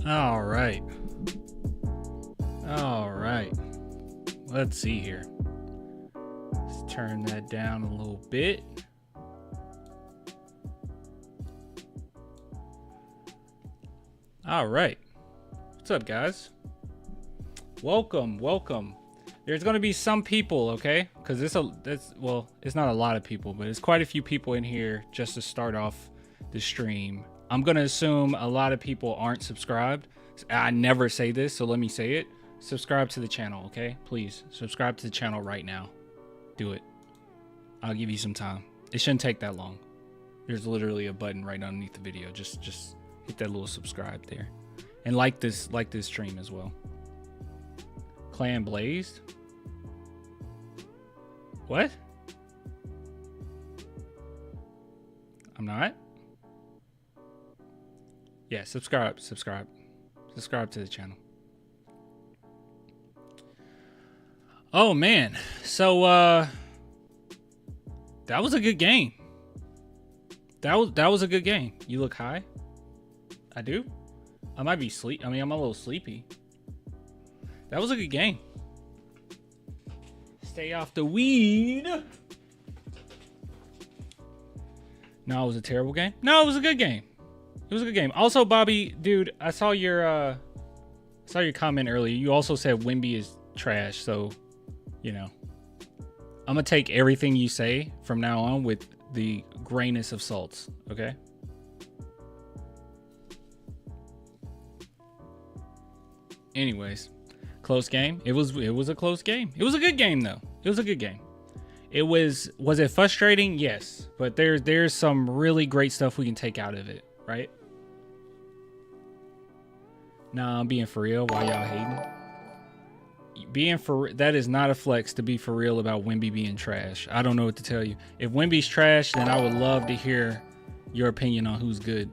All right. All right. Let's see here. Let's turn that down a little bit. All right. What's up, guys? Welcome. There's going to be some people, okay? Because it's not a lot of people, but it's quite a few people in here just to start off the stream. I'm going to assume a lot of people aren't subscribed. I never say this, so let me say it. Subscribe to the channel, okay? Please, subscribe to the channel right now. Do it. I'll give you some time. It shouldn't take that long. There's literally a button right underneath the video. Just hit that little subscribe there. And like this stream as well. Clan Blazed? What? I'm not? Yeah, subscribe to the channel. Oh man, so that was a good game. That was a good game. You look high. I do. I might be I'm a little sleepy. That was a good game. Stay off the weed. No, it was a terrible game. No, it was a good game. It was a good game. Also, Bobby, dude, I saw your comment earlier. You also said Wemby is trash, so you know, I'm gonna take everything you say from now on with the grainest of salts. Okay. Anyways, close game. It was a close game. It was a good game though. It was a good game. Was it frustrating? Yes, but there's some really great stuff we can take out of it. Right? Nah, I'm being for real. Why y'all hating? That is not a flex to be for real about Wemby being trash. I don't know what to tell you. If Wemby's trash, then I would love to hear your opinion on who's good.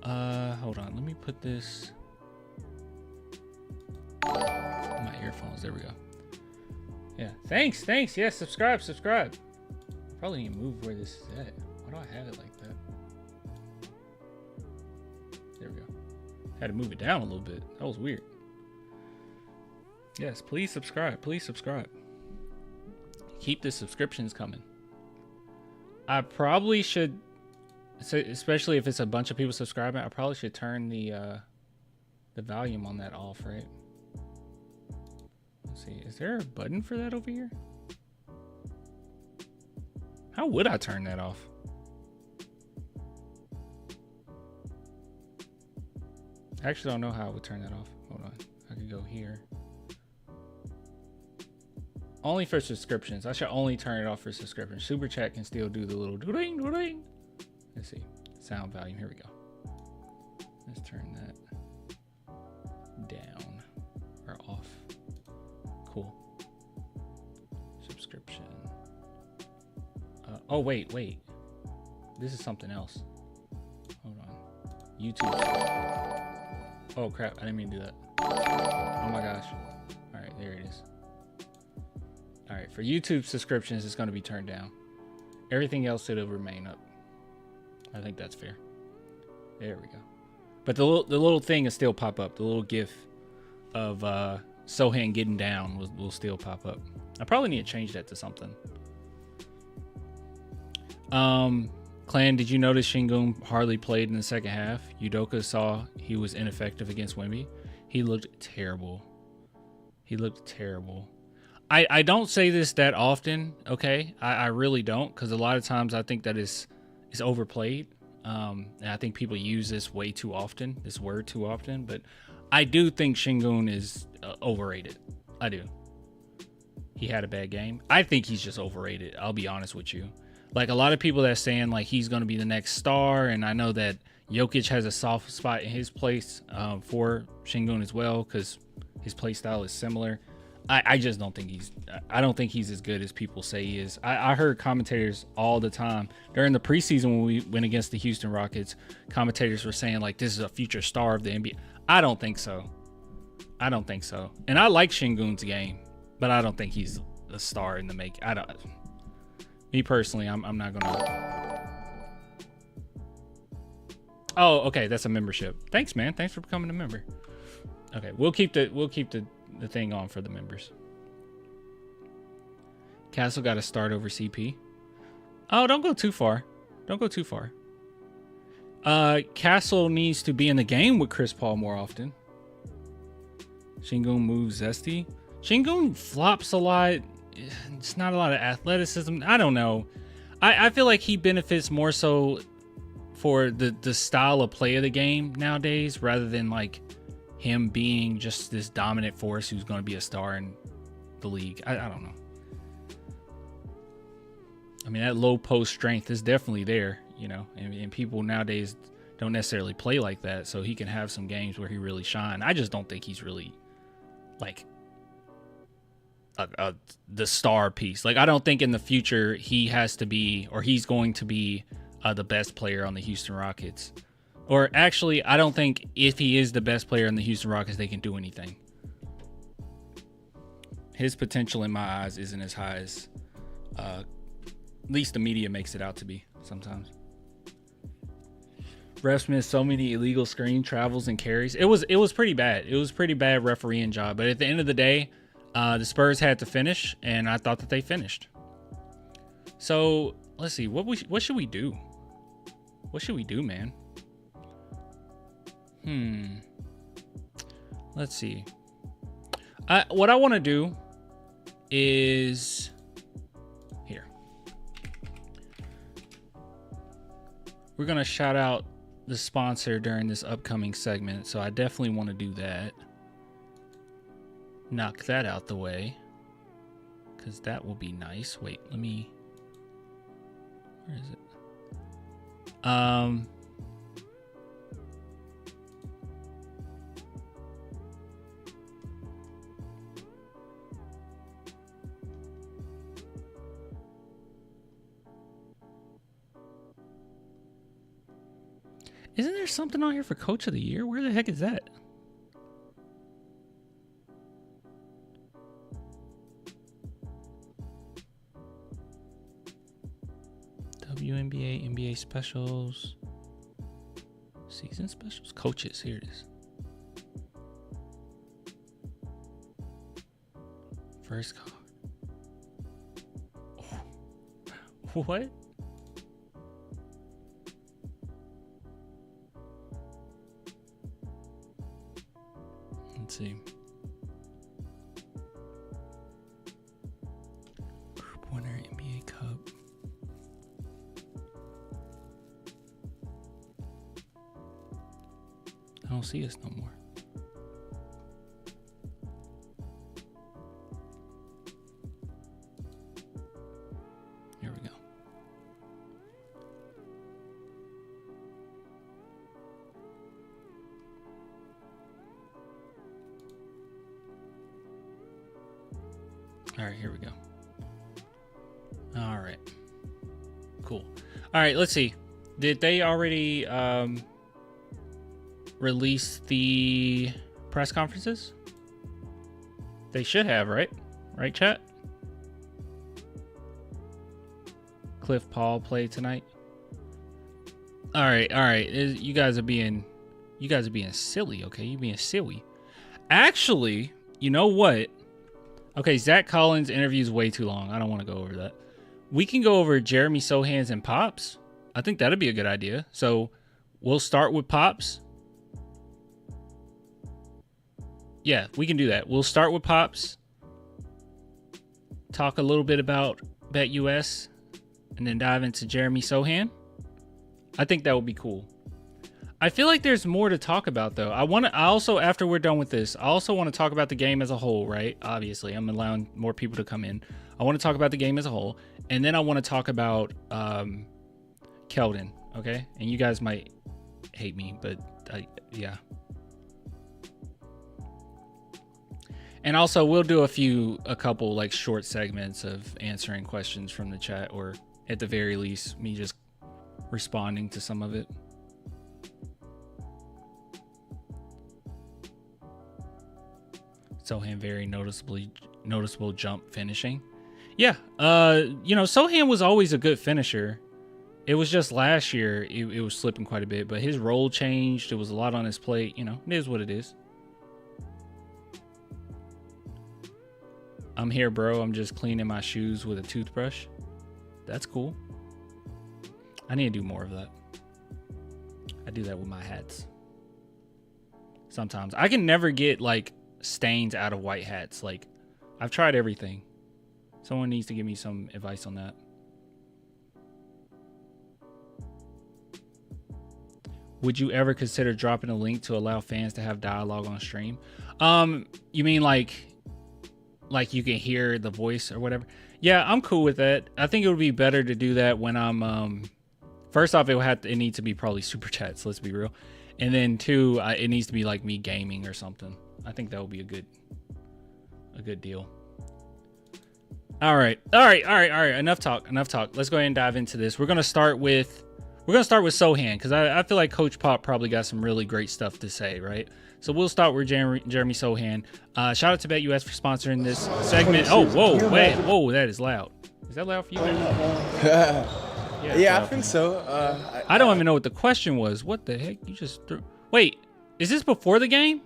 Hold on. Let me put this. My earphones. There we go. Yeah. Thanks. Yeah. Subscribe. Probably need to move where this is at. Why do I have it like that? There we go. Had to move it down a little bit. That was weird. Yes, please subscribe. Keep the subscriptions coming. I probably should, especially if it's a bunch of people subscribing, I probably should turn the volume on that off, right? Let's see. Is there a button for that over here? How would I turn that off? I actually don't know how I would turn that off. Hold on. I could go here. Only for subscriptions. I should only turn it off for subscriptions. Super chat can still do the little ding ding. Let's see. Sound volume. Here we go. Let's turn that down or off. Cool. Subscription. Oh, wait. This is something else. Hold on. YouTube. Oh crap, I didn't mean to do that. Oh my gosh. All right, there it is. All right, for YouTube subscriptions, it's going to be turned down. Everything else, it'll remain up. I think that's fair. There we go. But the little thing will still pop up. The little GIF of Sochan getting down will still pop up. I probably need to change that to something. Clan, did you notice Şengün hardly played in the second half? Udoka saw he was ineffective against Wemby. He looked terrible. I don't say this that often, okay? I really don't, because a lot of times I think that is overplayed. And I think people use this way too often, this word too often. But I do think Şengün is overrated. I do. He had a bad game. I think he's just overrated. I'll be honest with you. Like a lot of people that's saying like he's going to be the next star, and I know that Jokic has a soft spot in his place for Şengün as well because his play style is similar. I just don't think I don't think he's as good as people say he is. I heard commentators all the time during the preseason when we went against the Houston Rockets. Commentators were saying like this is a future star of the NBA. I don't think so. And I like Şengün's game, but I don't think he's a star in the make. Me personally, I'm not gonna. Oh, okay, that's a membership. Thanks, man. Thanks for becoming a member. Okay, we'll keep the thing on for the members. Castle got to start over CP. Oh, don't go too far. Don't go too far. Castle needs to be in the game with Chris Paul more often. Şengün moves zesty. Şengün flops a lot. It's not a lot of athleticism. I don't know. I feel like he benefits more so for the style of play of the game nowadays, rather than like him being just this dominant force who's going to be a star in the league. I don't know. I mean, that low post strength is definitely there, you know, and people nowadays don't necessarily play like that. So he can have some games where he really shine. I just don't think he's really like the star piece. Like, I don't think in the future he has to be, or he's going to be the best player on the Houston Rockets. Or actually, I don't think if he is the best player on the Houston Rockets, they can do anything. His potential in my eyes isn't as high as at least the media makes it out to be sometimes. Refs missed so many illegal screen travels and carries. It was pretty bad. It was pretty bad refereeing job. But at the end of the day, the Spurs had to finish, and I thought that they finished. So let's see. What should we do? What should we do, man? Let's see. What I want to do is here. We're gonna shout out the sponsor during this upcoming segment, so I definitely want to do that. Knock that out the way, because that will be nice. Wait, let me. Where is it? Isn't there something on here for Coach of the Year? Where the heck is that? WNBA, NBA specials, season specials, coaches. Here it is. First card. Oh. What? Let's see. Group winner, NBA Cup. I don't see us no more. Here we go. All right, here we go. All right. Cool. All right, let's see. Did they already release the press conferences? They should have, right? Right, chat? Cliff Paul played tonight. All right. You guys are being silly, okay? You're being silly. Actually, you know what? Okay, Zach Collins' interview is way too long. I don't want to go over that. We can go over Jeremy Sochan's and Pops. I think that'd be a good idea. So we'll start with Pops. Yeah, we can do that. We'll start with Pops. Talk a little bit about BetUS, and then dive into Jeremy Sochan. I think that would be cool. I feel like there's more to talk about, though. I also, after we're done with this, I also want to talk about the game as a whole, right? Obviously, I'm allowing more people to come in. I want to talk about the game as a whole, and then I want to talk about Keldon, okay? And you guys might hate me, but yeah. And also, we'll do a couple like short segments of answering questions from the chat, or at the very least, me just responding to some of it. Sochan very noticeable jump finishing. Yeah, Sochan was always a good finisher. It was just last year it was slipping quite a bit, but his role changed. It was a lot on his plate. You know, it is what it is. I'm here, bro. I'm just cleaning my shoes with a toothbrush. That's cool. I need to do more of that. I do that with my hats. Sometimes. I can never get, like, stains out of white hats. Like, I've tried everything. Someone needs to give me some advice on that. Would you ever consider dropping a link to allow fans to have dialogue on stream? You mean like you can hear the voice or whatever? Yeah, I'm cool with that. I think it would be better to do that when I'm first off, it needs to be probably super chats, let's be real. And then two, it needs to be like me gaming or something. I think that would be a good deal. All right. Enough talk. Let's go ahead and dive into this. We're gonna start with Sochan, because I feel like Coach Pop probably got some really great stuff to say, right? So we'll start with Jeremy Sochan. Shout out to BetUS for sponsoring this segment. Oh, whoa, that is loud. Is that loud for you? Yeah, I think so. I don't even know what the question was. What the heck? You just threw... Wait, is this before the game?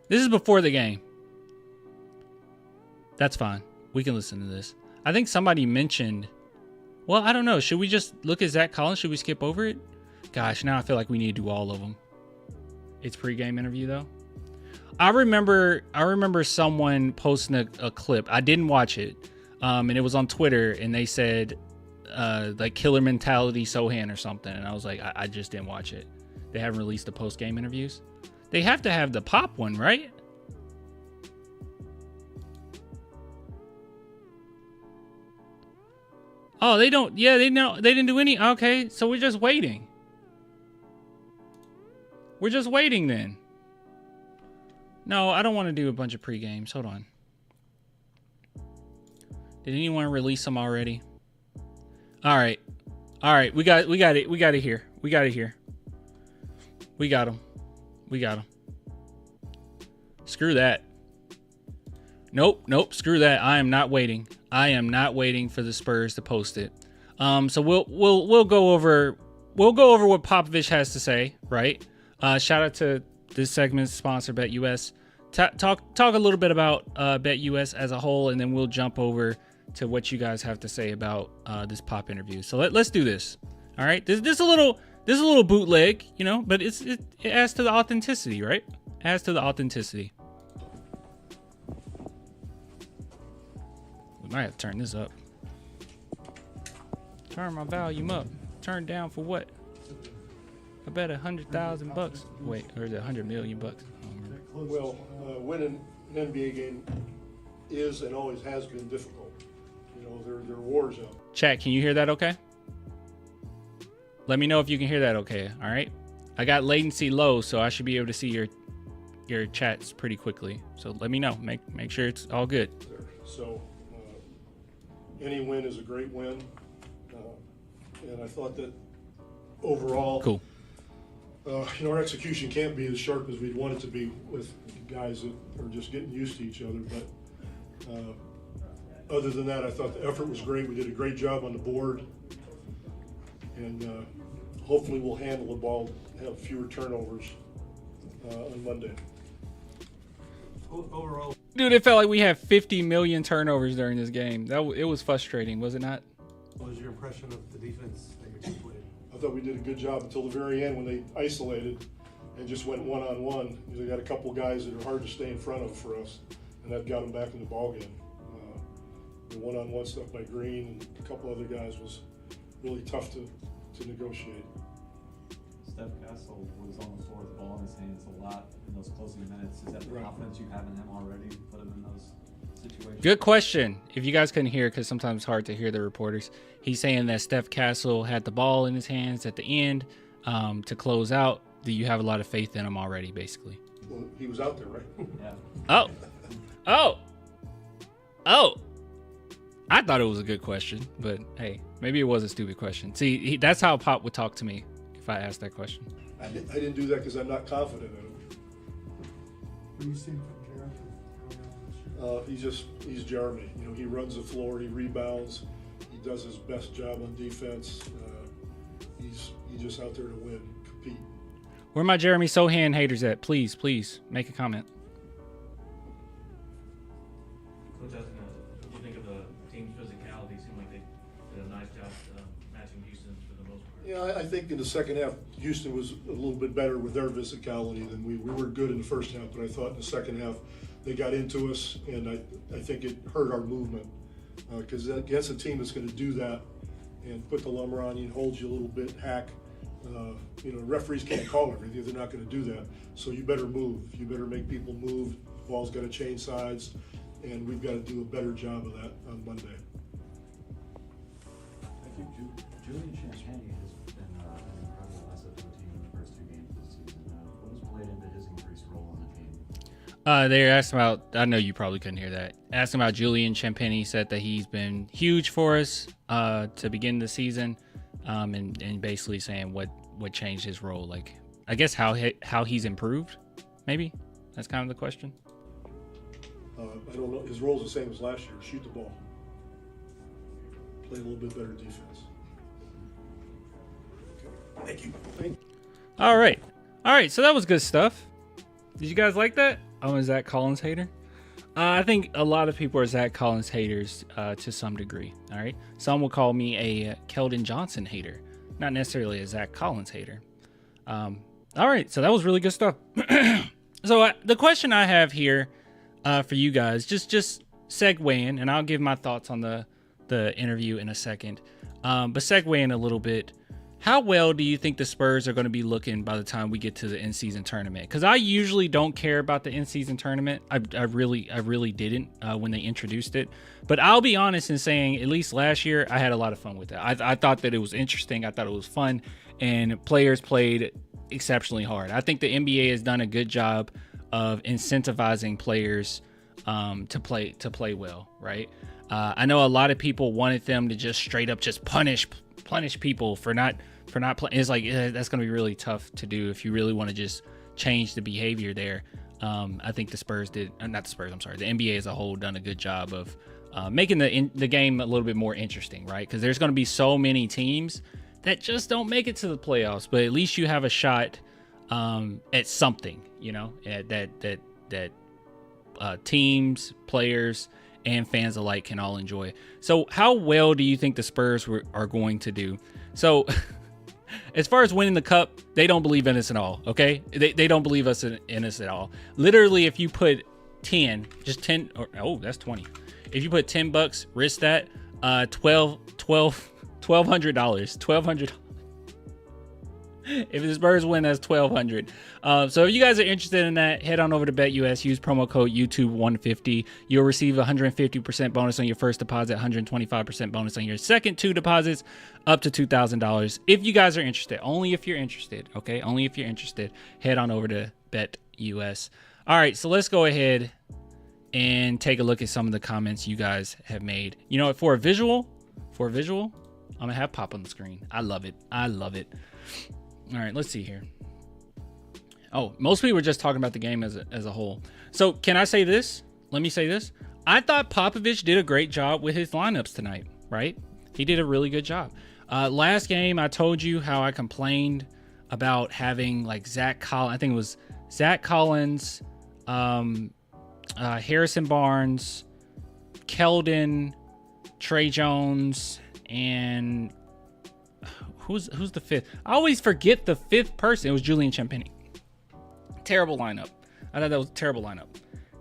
This is before the game. That's fine. We can listen to this. I think somebody mentioned... Well, I don't know. Should we just look at Zach Collins? Should we skip over it? Gosh, now I feel like we need to do all of them. It's pregame interview, though. I remember someone posting a clip. I didn't watch it. And it was on Twitter, and they said... like killer mentality Sochan or something, and I was like, I just didn't watch it. They haven't released the post-game interviews. They have to have the pop one, right? Oh, they don't. Yeah, they didn't do any. Okay, so we're just waiting. We're just waiting then. No, I don't want to do a bunch of pre-games. Hold on. Did anyone release them already? All right. We got it here. We got them. Screw that. Nope. Screw that. I am not waiting for the Spurs to post it. So we'll go over what Popovich has to say, right? Shout out to this segment's sponsor, BetUS. Talk a little bit about BetUS as a whole, and then we'll jump over to what you guys have to say about this Pop interview. So let's do this. All right, this a little bootleg, you know, but it adds to the authenticity, right? Adds to the authenticity. We might have to turn this up. Turn my volume up. Turn down for what? I bet $100,000. Wait, or is it $100 million? Well, winning an NBA game is and always has been difficult. You know, there are wars out. Chat, can you hear that okay? Let me know if you can hear that okay, all right? I got latency low, so I should be able to see your chats pretty quickly. So let me know. Make sure it's all good. So any win is a great win. And I thought that overall, cool. Our execution can't be as sharp as we'd want it to be with guys that are just getting used to each other. But other than that, I thought the effort was great. We did a great job on the board. And hopefully we'll handle the ball, have fewer turnovers on Monday. Overall, dude, it felt like we had 50 million turnovers during this game. It was frustrating, was it not? what was your impression of the defense that your team played? I thought we did a good job until the very end when they isolated and just went one-on-one. They got a couple guys that are hard to stay in front of for us, and that got them back in the ballgame. The one-on-one stuff by Green and a couple other guys was really tough to negotiate. Stephon Castle was on the floor with the ball in his hands a lot in those closing minutes. Is that the confidence you have in him already, put him in those situations? Good question. If you guys couldn't hear, because sometimes it's hard to hear the reporters, he's saying that Stephon Castle had the ball in his hands at the end to close out. Do you have a lot of faith in him already, basically? Well, he was out there, right? Yeah. Oh! I thought it was a good question, but hey, maybe it was a stupid question. See, that's how Pop would talk to me if I asked that question. I didn't do that because I'm not confident in him. What do you see from Jeremy? He's Jeremy. You know, he runs the floor, he rebounds, he does his best job on defense. He's just out there to win, compete. Where my Jeremy Sochan haters at? Please make a comment. Coach, what do you think of the team's physicality? It seemed like they did a nice job matching Houston for the most part. Yeah, I think in the second half, Houston was a little bit better with their physicality than we were good in the first half, but I thought in the second half they got into us, and I think it hurt our movement because against a team that's going to do that and put the lumber on you and hold you a little bit, hack. Referees can't call everything. They're not going to do that. So you better move. You better make people move. The ball's got to change sides, and we've got to do a better job of that on Monday. I think Julian Champagny has been an incredible asset to the team in the first 2 games this season. What has played into his increased role on the team? They asked about, I know you probably couldn't hear that. Asked about Julian Champagny, said that he's been huge for us to begin the season. And basically saying what changed his role, like I guess how he's improved, maybe that's kind of the question. I don't know. His role's the same as last year. Shoot the ball. Play a little bit better defense. Okay. Thank you. All right. So that was good stuff. Did you guys like that? I'm a Zach Collins hater. I think a lot of people are Zach Collins haters to some degree. All right. Some will call me a Keldon Johnson hater, not necessarily a Zach Collins hater. All right. So that was really good stuff. So the question I have here for you guys, just segue in, and I'll give my thoughts on the interview in a second. But segue in a little bit. How well do you think the Spurs are going to be looking by the time we get to the in-season tournament? Because I usually don't care about the in-season tournament. I really didn't when they introduced it. But I'll be honest in saying, at least last year, I had a lot of fun with it. I thought that it was interesting. I thought it was fun. And players played exceptionally hard. I think the NBA has done a good job of incentivizing players to play well, right? I know a lot of people wanted them to just straight up just punish people for not playing. It's like that's going to be really tough to do if you really want to just change the behavior there. I think the Spurs did, not the Spurs, I'm sorry, the NBA as a whole done a good job of making the game a little bit more interesting, right? Because there's going to be so many teams that just don't make it to the playoffs, but at least you have a shot at something, that teams, players, and fans alike can all enjoy. So how well do you think the Spurs are going to do? So as far as winning the cup, they don't believe in us at all, okay? They don't believe in us at all. Literally, if you put 10, just 10, or oh, that's 20. If you put $10, risk that, $1,200. If the Spurs win, that's $1,200. So if you guys are interested in that, head on over to BetUS. Use promo code YouTube150. You'll receive a 150% bonus on your first deposit, 125% bonus on your second 2 deposits, up to $2,000. If you guys are interested, only if you're interested, okay? Only if you're interested, head on over to BetUS. All right, so let's go ahead and take a look at some of the comments you guys have made. You know what? For a visual, I'm gonna have pop on the screen. I love it. All right, let's see here. Oh, most people were just talking about the game as a whole. So can I say this? Let me say this. I thought Popovich did a great job with his lineups tonight, right? He did a really good job. Last game, I told you how I complained about having like Zach Collins. I think it was Zach Collins, Harrison Barnes, Keldon, Trey Jones, and who's the fifth? I always forget the fifth person. It was Julian Champagny. Terrible lineup. I thought that was a terrible lineup.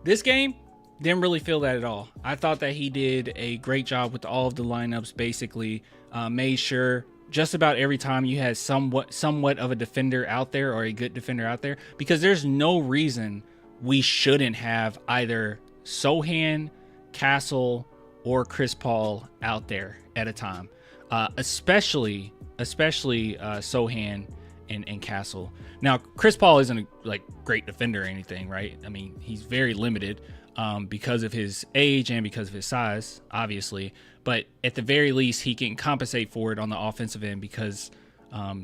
This game, didn't really feel that at all. I thought that he did a great job with all of the lineups, basically. Made sure just about every time you had somewhat of a defender out there, or a good defender out there, because there's no reason we shouldn't have either Sochan, Castle, or Chris Paul out there at a time. Especially Sochan and Castle. Now, Chris Paul isn't a great defender or anything, right? I mean, he's very limited because of his age and because of his size, obviously. But at the very least, he can compensate for it on the offensive end because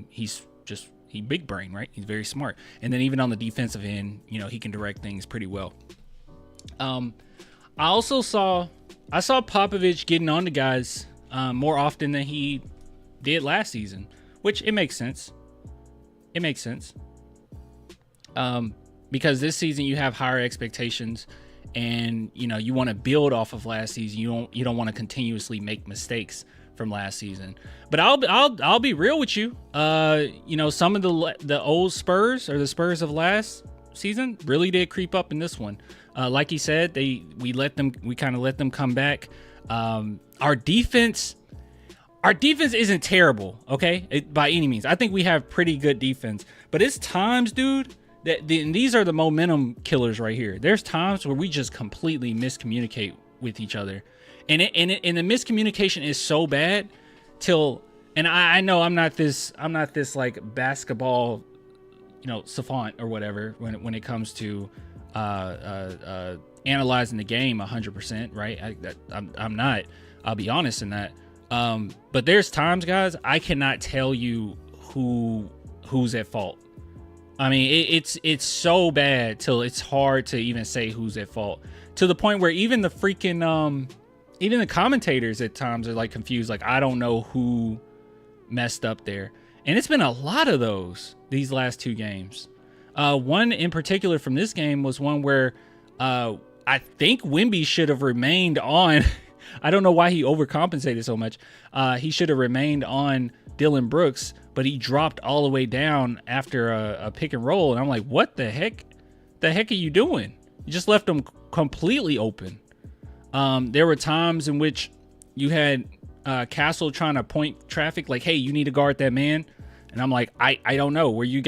he's big brain, right? He's very smart. And then even on the defensive end, he can direct things pretty well. I saw Popovich getting on to guys more often than he did last season, which it makes sense. It makes sense. Because this season you have higher expectations, and you want to build off of last season. You don't want to continuously make mistakes from last season. But I'll be real with you. Some of the old Spurs, or the Spurs of last season, really did creep up in this one. Like you said, we kind of let them come back. Our defense isn't terrible, okay, by any means. I think we have pretty good defense, but it's times, dude, these are the momentum killers right here. There's times where we just completely miscommunicate with each other, and the miscommunication is so bad and I know I'm not this like basketball, savant or whatever when it comes to analyzing the game 100%, right? I'm not. I'll be honest in that. But there's times, guys, I cannot tell you who's at fault. I mean, it's so bad till it's hard to even say who's at fault, to the point where even the freaking even the commentators at times are like confused, like I don't know who messed up there. And it's been a lot of these last two games. One in particular from this game was one where I think Wemby should have remained on. I don't know why he overcompensated so much. He should have remained on Dylan Brooks, but he dropped all the way down after a pick and roll. And I'm like, what the heck? The heck are you doing? You just left him completely open. There were times in which you had Castle trying to point traffic, like, hey, you need to guard that man. And I'm like, I don't know. Were you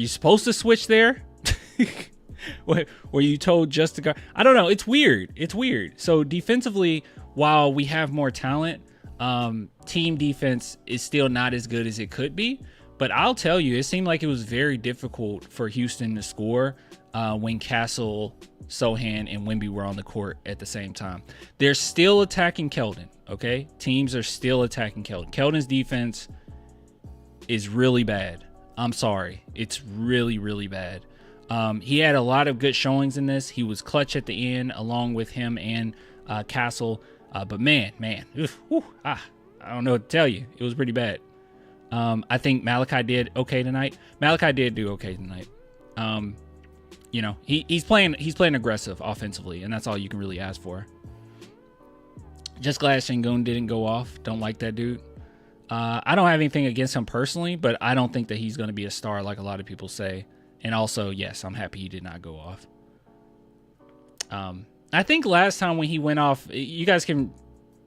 supposed to switch there? Were you told just to guard? I don't know. It's weird. So defensively, while we have more talent, team defense is still not as good as it could be. But I'll tell you, it seemed like it was very difficult for Houston to score when Castle, Sochan, and Wemby were on the court at the same time. They're still attacking Keldon, okay? Teams are still attacking Keldon. Keldon's defense is really bad. I'm sorry. It's really, really bad. He had a lot of good showings in this. He was clutch at the end, along with him and Castle. But man, I don't know what to tell you. It was pretty bad. I think Malachi did okay tonight. Malachi did do okay tonight. He's playing aggressive offensively, and that's all you can really ask for. Just glad Sengun didn't go off. Don't like that dude. I don't have anything against him personally, but I don't think that he's going to be a star like a lot of people say. And also, yes, I'm happy he did not go off. I think last time when he went off, you guys can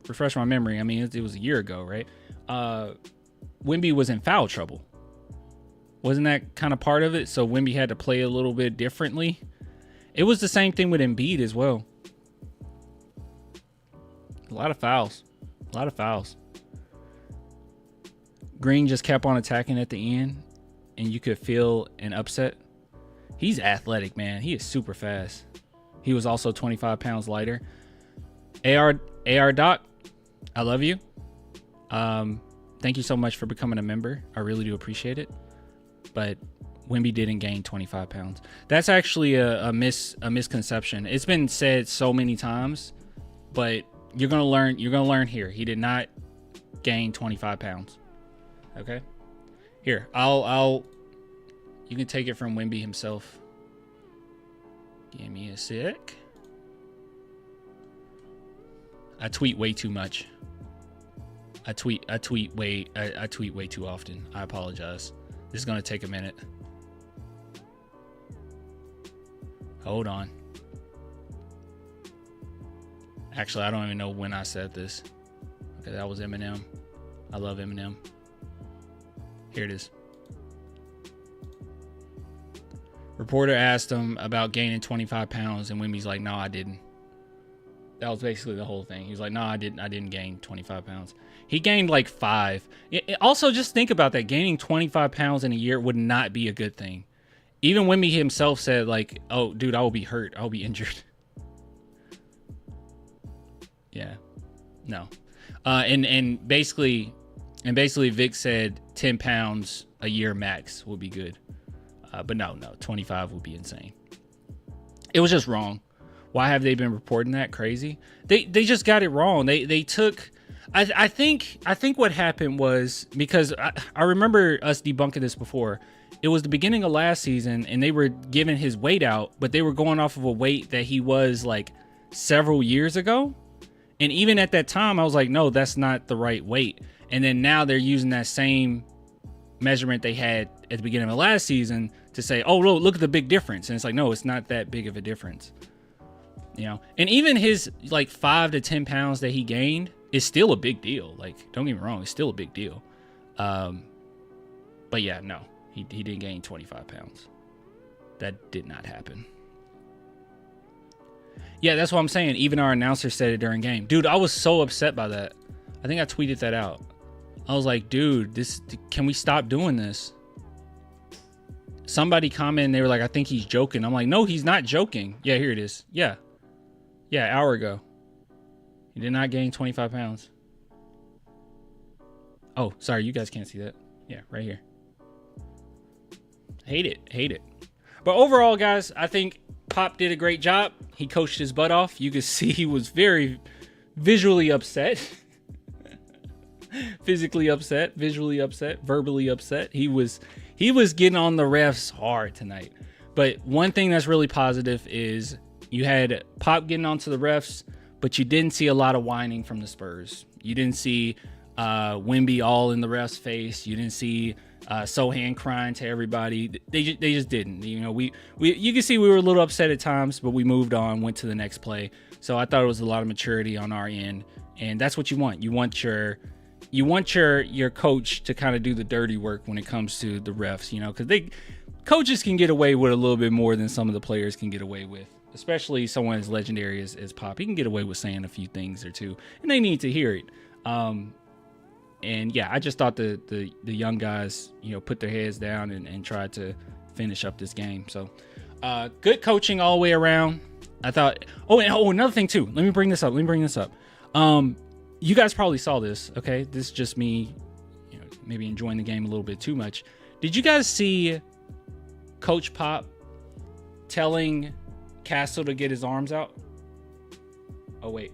refresh my memory. I mean, it was a year ago, right? Wemby was in foul trouble. Wasn't that kind of part of it? So Wemby had to play a little bit differently. It was the same thing with Embiid as well. A lot of fouls. Green just kept on attacking at the end, and you could feel an upset. He's athletic, man. He is super fast. He was also 25 pounds lighter. AR Doc, I love you. Thank you so much for becoming a member. I really do appreciate it. But Wemby didn't gain 25 pounds. That's actually a misconception. It's been said so many times, but you're gonna learn here. He did not gain 25 pounds. Okay? Here, you can take it from Wemby himself. Give me a sec. I tweet way too much. I tweet way too often. I apologize. This is gonna take a minute. Hold on. Actually, I don't even know when I said this. Okay, that was Eminem. I love Eminem. Here it is. Reporter asked him about gaining 25 pounds, and Wemby's like, no, I didn't. That was basically the whole thing. He was like, no, I didn't gain 25 pounds. He gained like 5. Also, just think about that. Gaining 25 pounds in a year would not be a good thing. Even Wemby himself said, like, oh, dude, I will be hurt. I'll be injured. Yeah. No. And basically Vic said 10 pounds a year max would be good. But no, 25 would be insane. It was just wrong. Why have they been reporting that? Crazy. They just got it wrong. They took I think what happened was because I remember us debunking this before. It was the beginning of last season, and they were giving his weight out, but they were going off of a weight that he was like several years ago. And even at that time, I was like, no, that's not the right weight. And then now they're using that same measurement they had at the beginning of last season to say, oh, look at the big difference. And it's like, no, it's not that big of a difference. You know, and even his like 5 to 10 pounds that he gained is still a big deal. Like, don't get me wrong, it's still a big deal. But yeah, no, he didn't gain 25 pounds. That did not happen. Yeah, that's what I'm saying. Even our announcer said it during game. Dude, I was so upset by that. I think I tweeted that out. I was like, dude, can we stop doing this? Somebody commented, they were like, I think he's joking. I'm like, no, he's not joking. Yeah, here it is. Yeah, hour ago. He did not gain 25 pounds. Oh, sorry, you guys can't see that. Yeah, right here. Hate it. But overall, guys, I think Pop did a great job. He coached his butt off. You could see he was very visually upset. Physically upset, visually upset, verbally upset. He was getting on the refs hard tonight. But one thing that's really positive is you had Pop getting onto the refs, but you didn't see a lot of whining from the Spurs. You didn't see Wemby all in the refs' face. You didn't see Sochan crying to everybody. They just didn't. You know, you can see we were a little upset at times, but we moved on, went to the next play. So I thought it was a lot of maturity on our end, and that's what you want. You want your coach to kind of do the dirty work when it comes to the refs, you know, because coaches can get away with a little bit more than some of the players can get away with, especially someone as legendary as Pop. He can get away with saying a few things or two, and they need to hear it. And yeah, I just thought the young guys, you know, put their heads down and tried to finish up this game. So good coaching all the way around. I thought, another thing too. Let me bring this up. You guys probably saw this, okay? This is just me, you know, maybe enjoying the game a little bit too much. Did you guys see Coach Pop telling Castle to get his arms out? Oh, wait.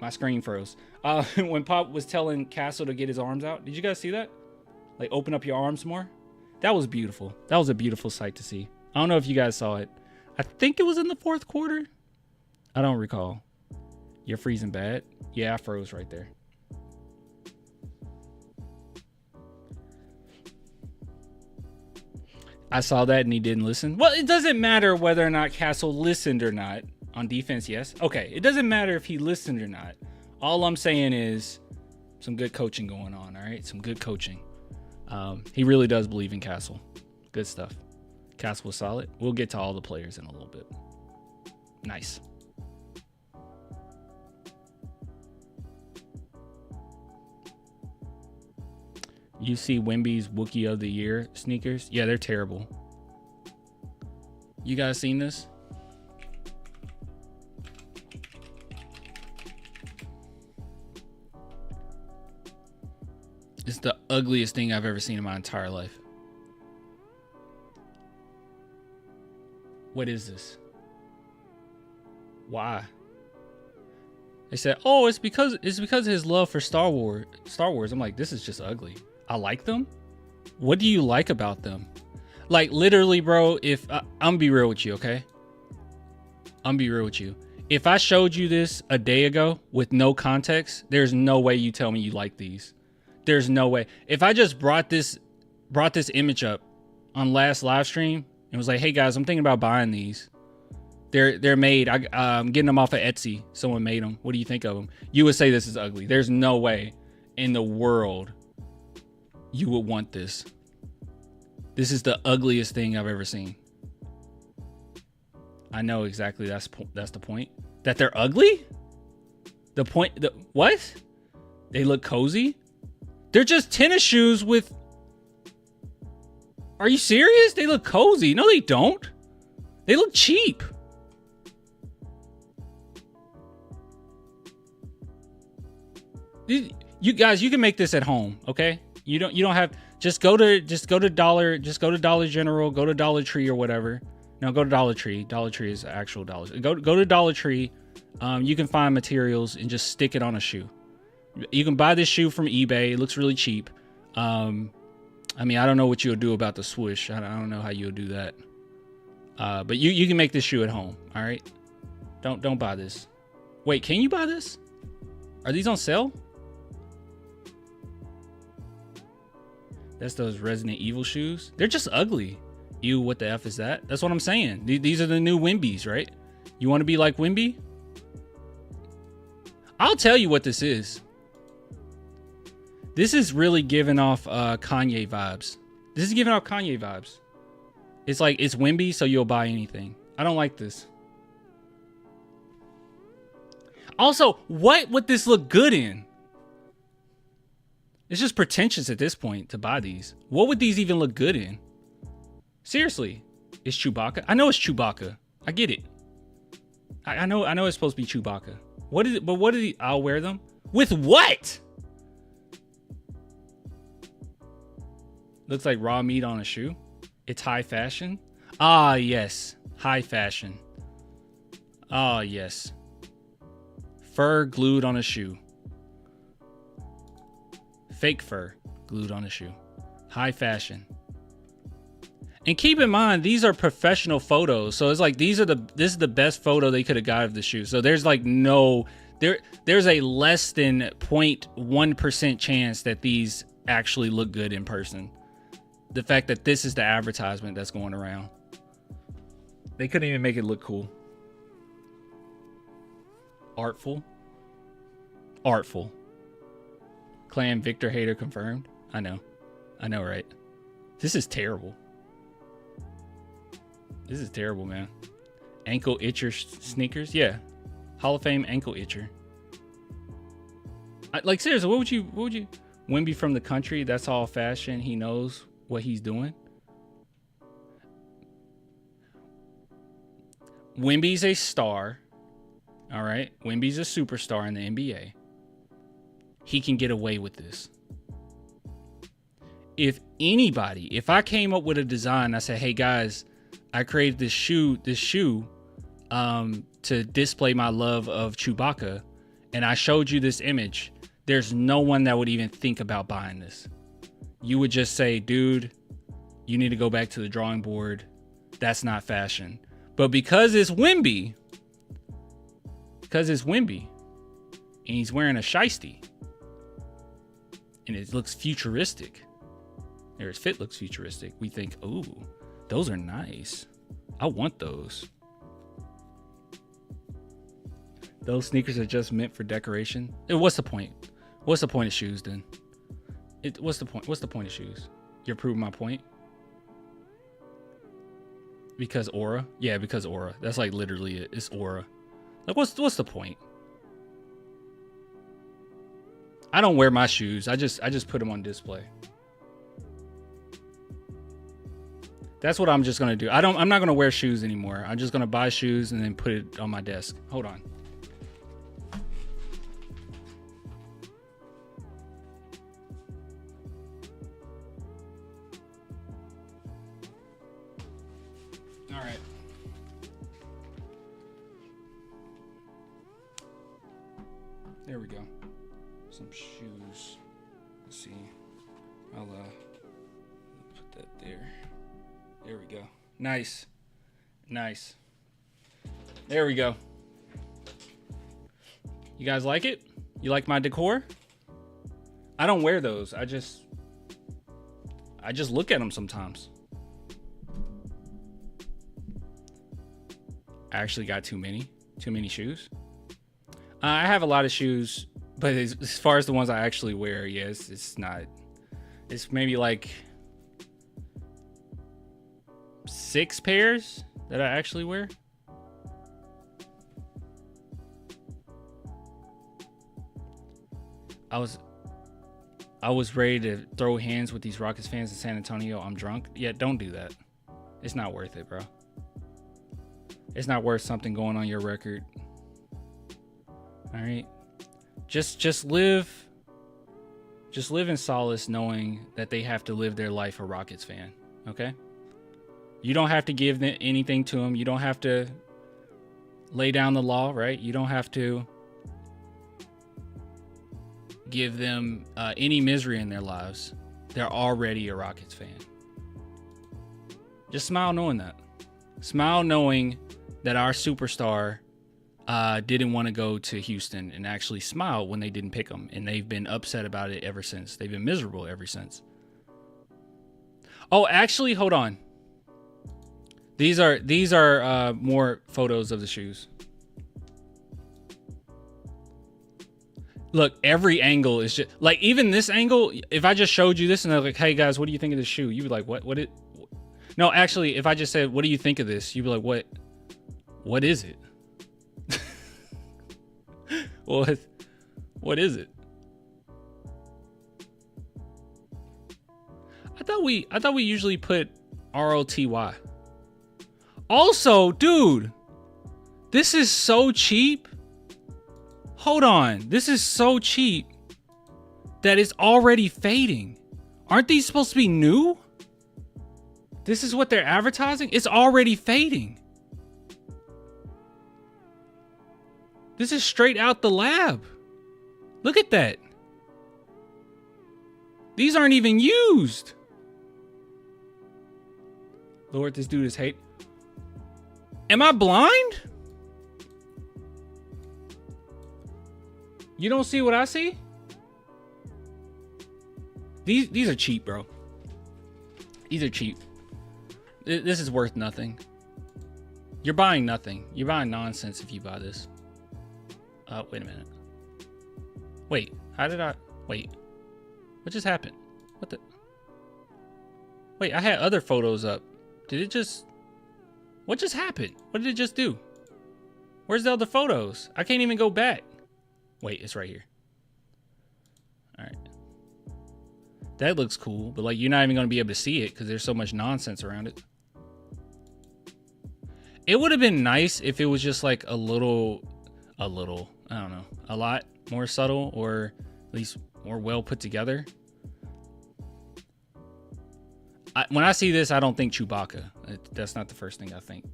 My screen froze. When Pop was telling Castle to get his arms out, did you guys see that? Like, open up your arms more? That was beautiful. That was a beautiful sight to see. I don't know if you guys saw it. I think it was in the fourth quarter. I don't recall. You're freezing bad. Yeah, I froze right there. I saw that and he didn't listen. Well, it doesn't matter whether or not Castle listened or not. On defense, yes. Okay, it doesn't matter if he listened or not. All I'm saying is some good coaching going on, all right? Some good coaching. He really does believe in Castle. Good stuff. Castle was solid. We'll get to all the players in a little bit. Nice. You see Wemby's Wookiee of the Year sneakers? Yeah, they're terrible. You guys seen this? It's the ugliest thing I've ever seen in my entire life. What is this? Why? They said, "Oh, it's because of his love for Star Wars." I'm like, this is just ugly. I like them. What do you like about them? Like, literally, bro, I'm gonna be real with you, okay? I'm gonna be real with you. If I showed you this a day ago with no context, there's no way you tell me you like these. There's no way. If I just brought this image up on last live stream and was like, "Hey guys, I'm thinking about buying these. They're made. I'm getting them off of Etsy. Someone made them. What do you think of them?" You would say this is ugly. There's no way in the world you would want this. This is the ugliest thing I've ever seen. I know exactly that's the point. That they're ugly? What? They look cozy? They're just tennis shoes with... Are you serious? They look cozy. No, they don't. They look cheap. You guys, you can make this at home, okay? You don't have... Just go to Dollar General, go to Dollar Tree or whatever. No, go to Dollar Tree. Dollar Tree is actual dollars. Go to Dollar Tree you can find materials and just stick it on a shoe. You can buy this shoe from eBay. It looks really cheap. I mean, I don't know what you'll do about the swoosh. I don't know how you'll do that. But you can make this shoe at home. All right. Don't buy this. Wait, can you buy this? Are these on sale? That's those Resident Evil shoes. They're just ugly. Ew, what the F is that? That's what I'm saying. These are the new Wimbies, right? You want to be like Wimby? I'll tell you what this is. This is really giving off Kanye vibes. This is giving off Kanye vibes. It's like, it's Wimby, so you'll buy anything. I don't like this. Also, what would this look good in? It's just pretentious at this point to buy these. What would these even look good in? Seriously, it's Chewbacca. I know it's Chewbacca. I get it. I know it's supposed to be Chewbacca. What is it? But what did he? I'll wear them with what? Looks like raw meat on a shoe. It's high fashion. Ah, yes, high fashion. Ah, yes. Fur glued on a shoe. Fake fur glued on a shoe. High fashion. And keep in mind, these are professional photos. So it's like this is the best photo they could have got of the shoe. So there's like there's a less than 0.1% chance that these actually look good in person. The fact that this is the advertisement that's going around. They couldn't even make it look cool. Artful. Artful. Clan Victor hater confirmed. I know, right? This is terrible. This is terrible, man. Ankle itcher sneakers. Yeah. Hall of Fame ankle itcher. Like, seriously, what would you Wimby from the country? That's all fashion. He knows what he's doing. Wimby's a star. All right. Wimby's a superstar in the NBA. He can get away with this. If I came up with a design, I said, hey guys, I created this shoe to display my love of Chewbacca, and I showed you this image, there's no one that would even think about buying this. You would just say, dude, you need to go back to the drawing board. That's not fashion. But because it's Wimby, and he's wearing a shiesty, and it looks futuristic, or his fit looks futuristic, we think, ooh, those are nice. I want those. Those sneakers are just meant for decoration. What's the point? What's the point of shoes then? What's the point? What's the point of shoes? You're proving my point. Because aura? Yeah, because aura. That's like literally it. It's aura. Like, what's the point? I don't wear my shoes. I just put them on display. That's what I'm just gonna do. I'm not gonna wear shoes anymore. I'm just gonna buy shoes and then put it on my desk. Hold on. All right. There we go. Some shoes. Let's see. I'll put that there. There we go. Nice. Nice. There we go. You guys like it? You like my decor? I don't wear those. I just look at them sometimes. I actually got too many shoes. I have a lot of shoes, but as far as the ones I actually wear, yes, it's not. It's maybe like 6 pairs that I actually wear. I was ready to throw hands with these Rockets fans in San Antonio. I'm drunk. Yeah, don't do that. It's not worth it, bro. It's not worth something going on your record. All right. Just live in solace knowing that they have to live their life a Rockets fan, okay? You don't have to give anything to them. You don't have to lay down the law, right? You don't have to give them any misery in their lives. They're already a Rockets fan. Just smile knowing that. Smile knowing that our superstar didn't want to go to Houston, and actually smile when they didn't pick him. And they've been upset about it ever since. They've been miserable ever since. Oh, actually, hold on. These are more photos of the shoes. Look, every angle is just like, even this angle. If I just showed you this and I was like, "Hey guys, what do you think of this shoe?" You'd be like, "What? What it?" No, actually, if I just said, "What do you think of this?" You'd be like, "What? What is it?" What is it? I thought we usually put ROTY. Also, dude, this is so cheap. Hold on. This is so cheap that it's already fading. Aren't these supposed to be new? This is what they're advertising? It's already fading. This is straight out the lab. Look at that. These aren't even used. Lord, this dude is hate. Am I blind? You don't see what I see? These are cheap, bro. These are cheap. This is worth nothing. You're buying nothing. You're buying nonsense if you buy this. Wait a minute. Wait, how did I... Wait. What just happened? What the... Wait, I had other photos up. Did it just... What just happened? What did it just do? Where's the other photos? I can't even go back. Wait, it's right here. All right. That looks cool, but like, you're not even going to be able to see it because there's so much nonsense around it. It would have been nice if it was just like a little, I don't know, a lot more subtle, or at least more well put together. When I see this, I don't think Chewbacca. That's not the first thing I think.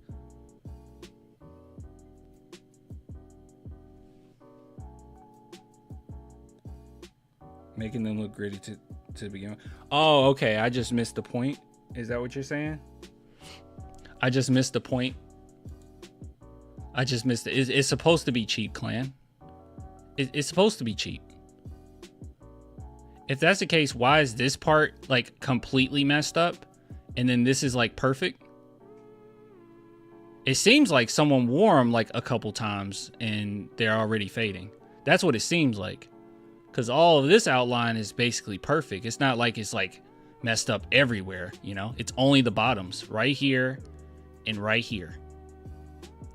Making them look gritty to begin with. Oh, okay. I just missed the point. Is that what you're saying? I just missed the point. I just missed it. It's supposed to be cheap, clan. It's supposed to be cheap. If that's the case, why is this part like completely messed up and then this is like perfect? It seems like someone wore them like a couple times and they're already fading. That's what it seems like. Because all of this outline is basically perfect. It's not like it's like messed up everywhere, you know? It's only the bottoms right here and right here.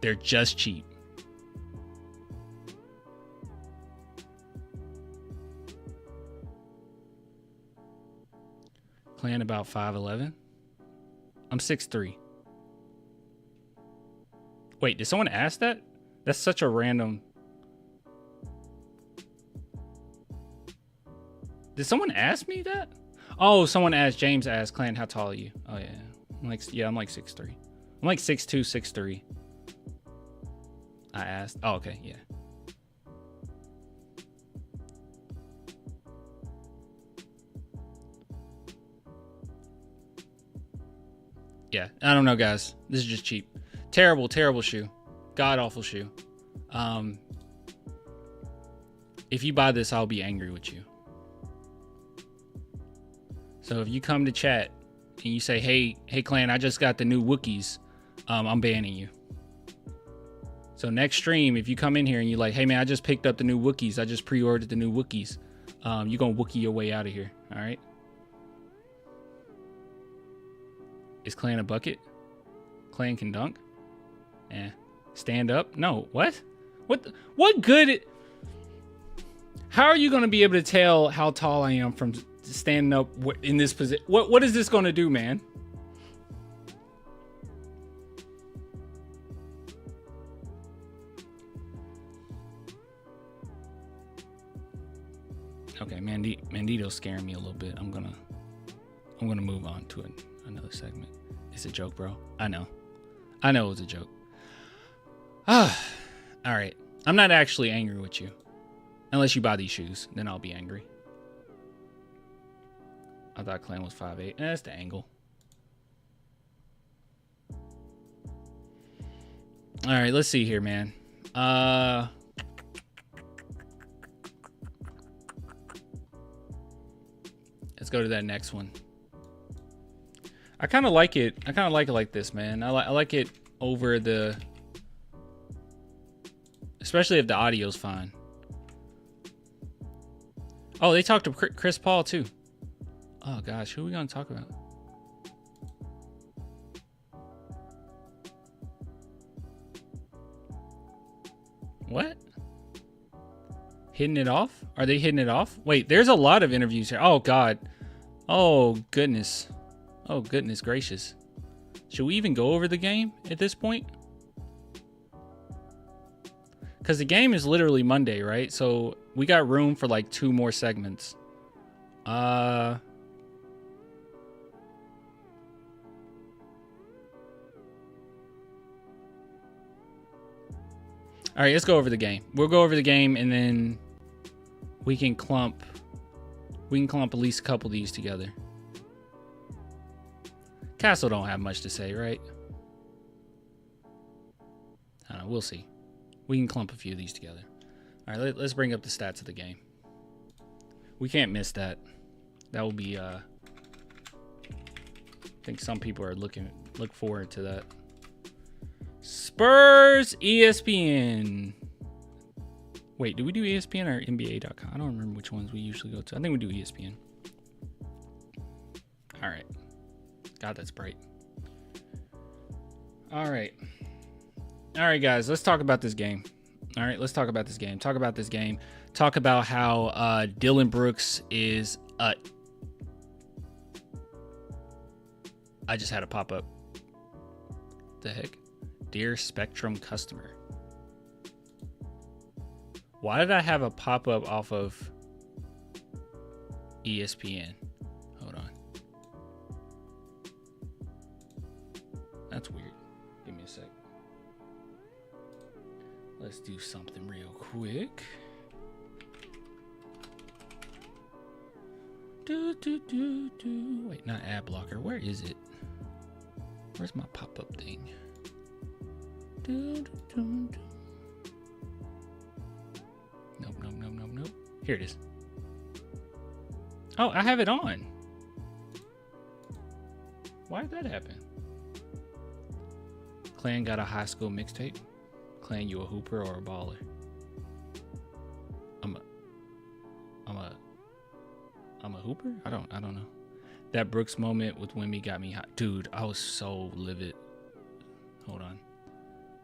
They're just cheap. Clan about 5'11". I'm 6'3". Wait, did someone ask that? That's such a random... Did someone ask me that? Oh, someone asked, James asked, Clan, how tall are you? Oh, yeah. I'm like 6'3". I'm like 6'2", 6'3". I asked. Oh, okay, yeah. Yeah, I don't know, guys. This is just cheap. Terrible, terrible shoe. God-awful shoe. If you buy this, I'll be angry with you. So if you come to chat and you say, hey, Clan, I just got the new Wookiees, I'm banning you. So next stream, if you come in here and you're like, hey, man, I just picked up the new Wookiees. I just pre-ordered the new Wookiees. You're going to Wookie your way out of here. All right. Is Clan a bucket? Clan can dunk? Eh. Stand up? No. What? What good? How are you going to be able to tell how tall I am from standing up in this position? What is this going to do, man? Okay, Mandito's scaring me a little bit. I'm gonna move on to another segment. It's a joke, bro. I know it was a joke. All right. I'm not actually angry with you. Unless you buy these shoes. Then I'll be angry. I thought Clan was 5'8". That's the angle. All right, let's see here, man. Let's go to that next one. I kind of like it. I kind of like it like this, man. I like it over the... Especially if the audio's fine. Oh, they talked to Chris Paul, too. Oh, gosh. Who are we going to talk about? What? Hitting it off? Are they hitting it off? Wait, there's a lot of interviews here. Oh, God. Oh, goodness. Oh, goodness gracious. Should we even go over the game at this point? Because the game is literally Monday, right? So we got room for like 2 more segments. All right, let's go over the game. We'll go over the game and then we can clump at least a couple of these together. Castle don't have much to say, right? I don't know, we'll see. We can clump a few of these together. All right, let's bring up the stats of the game. We can't miss that. That will be I think some people are look forward to that. Spurs ESPN. Wait, do we do ESPN or NBA.com? I don't remember which ones we usually go to. I think we do ESPN. All right. God, that's bright. All right. All right, guys, let's talk about this game. All right, let's talk about this game. Talk about this game. Talk about how Dillon Brooks is I just had a pop-up. The heck? Dear Spectrum customer. Why did I have a pop-up off of ESPN? Hold on. That's weird. Give me a sec. Let's do something real quick. Wait, not ad blocker. Where is it? Where's my pop-up thing? Nope. Here it is. Oh, I have it on. Why did that happen? Clan got a high school mixtape. Clan, you a hooper or a baller? I'm a hooper? I don't know. That Brooks moment with Wimby got me hot. Dude, I was so livid. Hold on.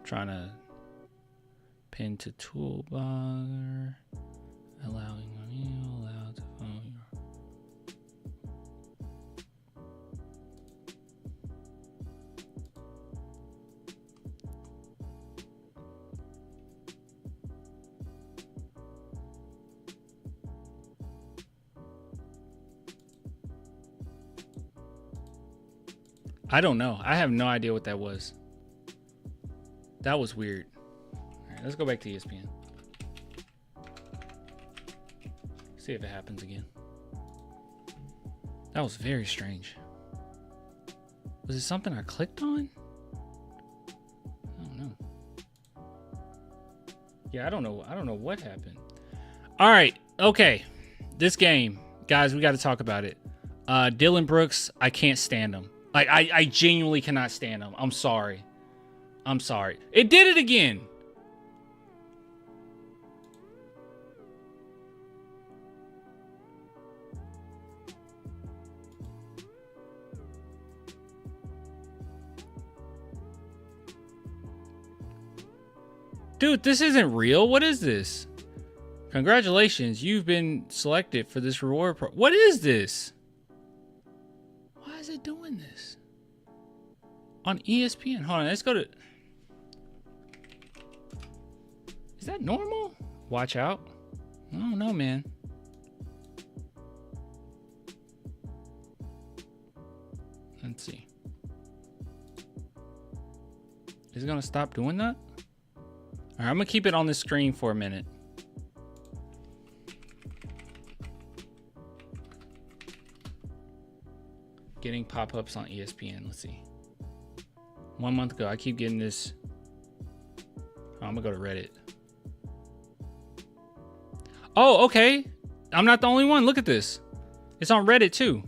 Trying to pin to toolbar. Allowing allowed to follow your... I don't know. I have no idea what that was. That was weird. All right, let's go back to ESPN. See if it happens again. That was very strange. Was it something I clicked on? I don't know. Yeah, I don't know. I don't know what happened. All right. Okay. This game, guys, we got to talk about it. Dillon Brooks, I can't stand him. Like, I genuinely cannot stand him. I'm sorry. I'm sorry. It did it again. Dude, this isn't real. What is this? Congratulations. You've been selected for this reward. What is this? Why is it doing this? On ESPN. Hold on. Let's go to... Is that normal? Watch out. I don't know, man. Let's see. Is it going to stop doing that? All right, I'm gonna keep it on the screen for a minute. Getting pop-ups on ESPN. Let's see. 1 month ago, I keep getting this. Oh, I'm gonna go to Reddit. Oh, okay. I'm not the only one. Look at this. It's on Reddit too.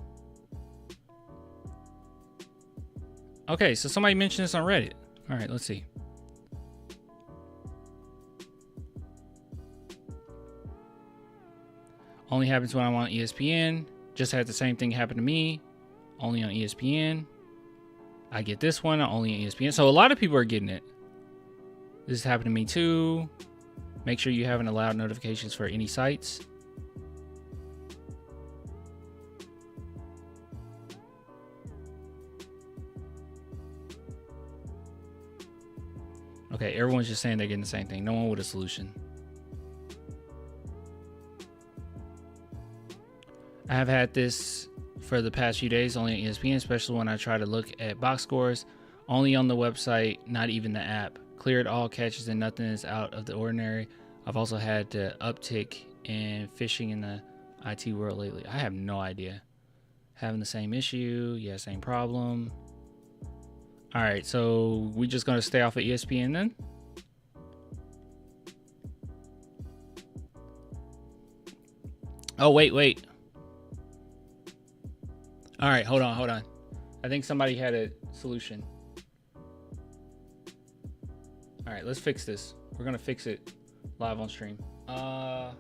Okay, so somebody mentioned this on Reddit. All right, let's see. Only happens when I'm on ESPN. Just had the same thing happen to me. Only on ESPN. I get this one only on ESPN. So a lot of people are getting it. This happened to me too. Make sure you haven't allowed notifications for any sites. Okay, everyone's just saying they're getting the same thing. No one with a solution. I have had this for the past few days, only on ESPN, especially when I try to look at box scores. Only on the website, not even the app. Cleared all catches and nothing is out of the ordinary. I've also had to uptick in phishing in the IT world lately. I have no idea. Having the same issue. Yeah, same problem. All right, so we just going to stay off of ESPN then? Oh, wait. All right, hold on. I think somebody had a solution. All right, let's fix this. We're going to fix it live on stream. All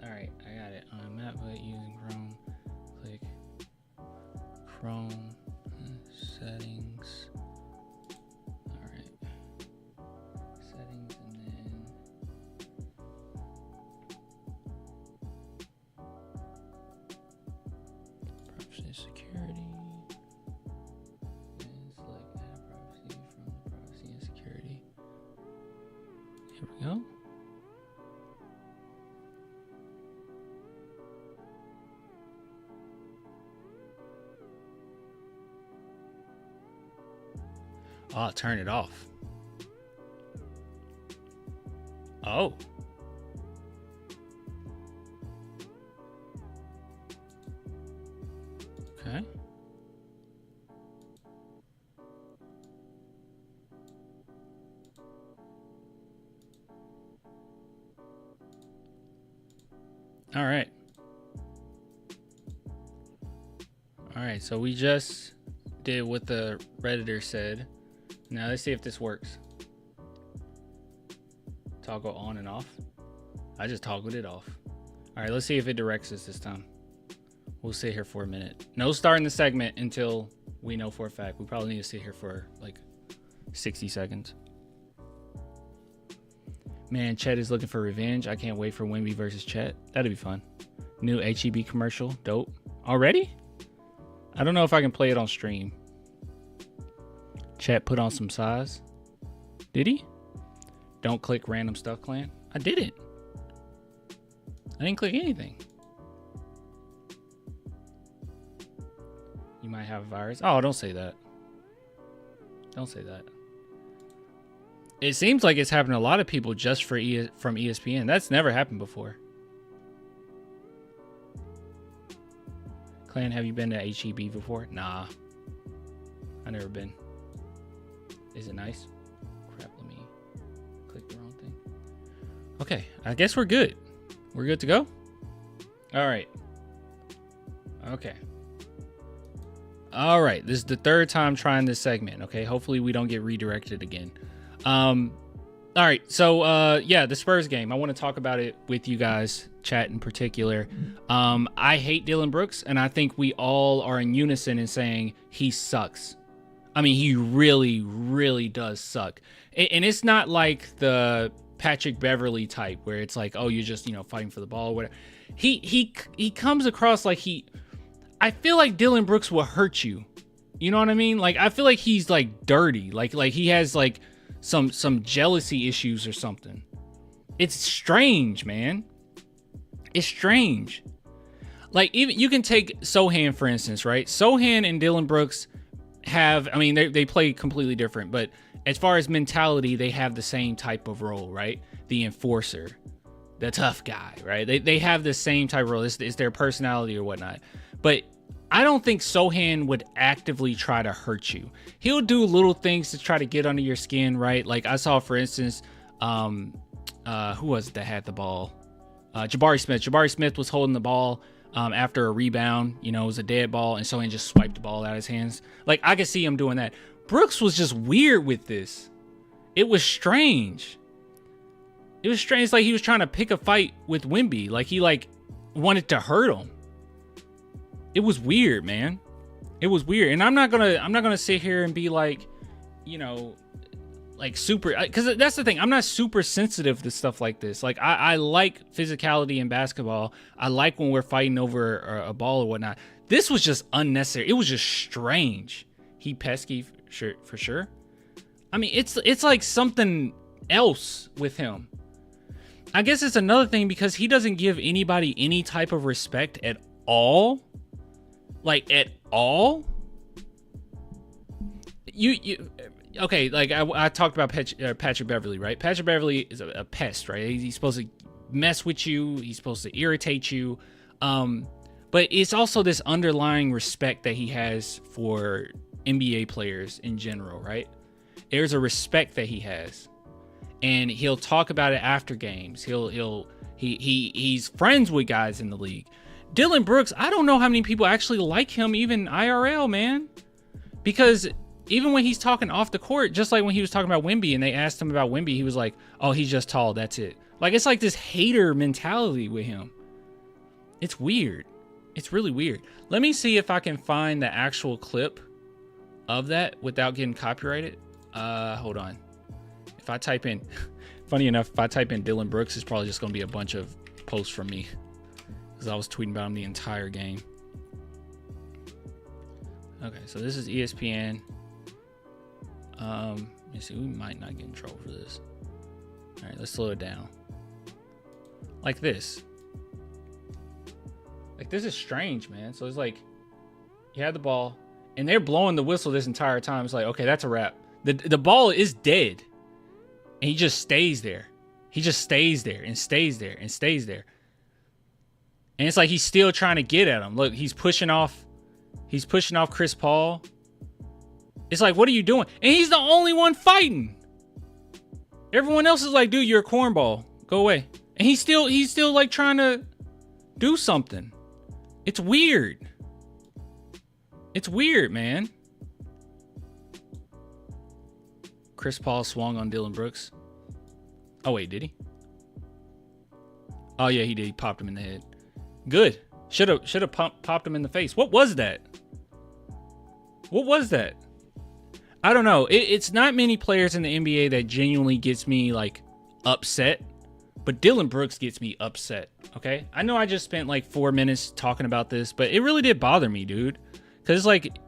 right, I got it. On map, but using Chrome. Click Chrome settings. All right. Settings and then privacy and security. And select add privacy from the privacy and security. Here we go. Oh, turn it off. Oh. Okay. All right. All right, so we just did what the Redditor said. Now let's see if this works. Toggle on and off. I just toggled it off. All right, let's see if it directs us this time. We'll sit here for a minute. No starting the segment until we know for a fact. We probably need to sit here for like 60 seconds. Man, Chet is looking for revenge. I can't wait for Wemby versus Chet. That'd be fun. New HEB commercial. Dope. Already? I don't know if I can play it on stream. Chat put on some size. Did he? Don't click random stuff, clan. I didn't. I didn't click anything. You might have a virus. Oh, don't say that. Don't say that. It seems like it's happened to a lot of people just from ESPN. That's never happened before. Clan, have you been to HEB before? Nah. I've never been. Is it nice? Crap, let me click the wrong thing. Okay, I guess we're good. We're good to go? All right. Okay. All right, this is the third time trying this segment, okay? Hopefully we don't get redirected again. All right, so yeah, the Spurs game. I want to talk about it with you guys, chat in particular. I hate Dillon Brooks, and I think we all are in unison in saying he sucks. I mean, he really, really does suck. And it's not like the Patrick Beverley type where it's like, oh, you're just, fighting for the ball or whatever. He comes across like I feel like Dillon Brooks will hurt you. You know what I mean? Like, I feel like he's like dirty. Like he has like some jealousy issues or something. It's strange, man. It's strange. Like, even you can take Sochan, for instance, right? Sochan and Dillon Brooks they play completely different, but as far as mentality, they have the same type of role, right? The enforcer, the tough guy, right? They have the same type of role. It's their personality or whatnot. But I don't think Sochan would actively try to hurt you. He'll do little things to try to get under your skin, right? Like I saw, for instance, who was it that had the ball? Jabari Smith. Jabari Smith was holding the ball after a rebound. You know, it was a dead ball, and Sochan just swiped the ball out of his hands. Like, I could see him doing that. Brooks was just weird with this. It was strange. It was strange. It's like he was trying to pick a fight with Wemby. Like, he, like, wanted to hurt him. It was weird, man. It was weird. And I'm not gonna sit here and be like, you know, like super, because that's the thing. I'm not super sensitive to stuff like this. Like I like physicality in basketball. I like when we're fighting over a ball or whatnot. This was just unnecessary. It was just strange. He pesky for sure. I mean, it's like something else with him. I guess it's another thing because he doesn't give anybody any type of respect at all. Like at all. Okay, like I talked about Patrick Beverley, right? Patrick Beverley is a pest, right? He's supposed to mess with you. He's supposed to irritate you. But it's also this underlying respect that he has for NBA players in general, right? There's a respect that he has, and he'll talk about it after games. He's friends with guys in the league. Dillon Brooks, I don't know how many people actually like him, even IRL, man, because even when he's talking off the court, just like when he was talking about Wemby and they asked him about Wemby, he was like, oh, he's just tall. That's it. Like, it's like this hater mentality with him. It's weird. It's really weird. Let me see if I can find the actual clip of that without getting copyrighted. Hold on. If I type in, funny enough, if I type in Dillon Brooks, it's probably just going to be a bunch of posts from me because I was tweeting about him the entire game. Okay, so this is ESPN. Let me see. We might not get in trouble for this. All right, let's slow it down. Like this. Like, this is strange, man. So it's like, you had the ball, and they're blowing the whistle this entire time. It's like, okay, that's a wrap. The ball is dead, and he just stays there. He just stays there and stays there and stays there. And it's like he's still trying to get at him. Look, he's pushing off. He's pushing off Chris Paul. It's like, what are you doing? And he's the only one fighting. Everyone else is like, dude, you're a cornball. Go away. And he's still like trying to do something. It's weird. It's weird, man. Chris Paul swung on Dillon Brooks. Oh, wait, did he? Oh, yeah, he did. He popped him in the head. Good. Should have popped him in the face. What was that? What was that? I don't know. It's not many players in the NBA that genuinely gets me, like, upset. But Dillon Brooks gets me upset, okay? I know I just spent, like, 4 minutes talking about this, but it really did bother me, dude. Because it's like,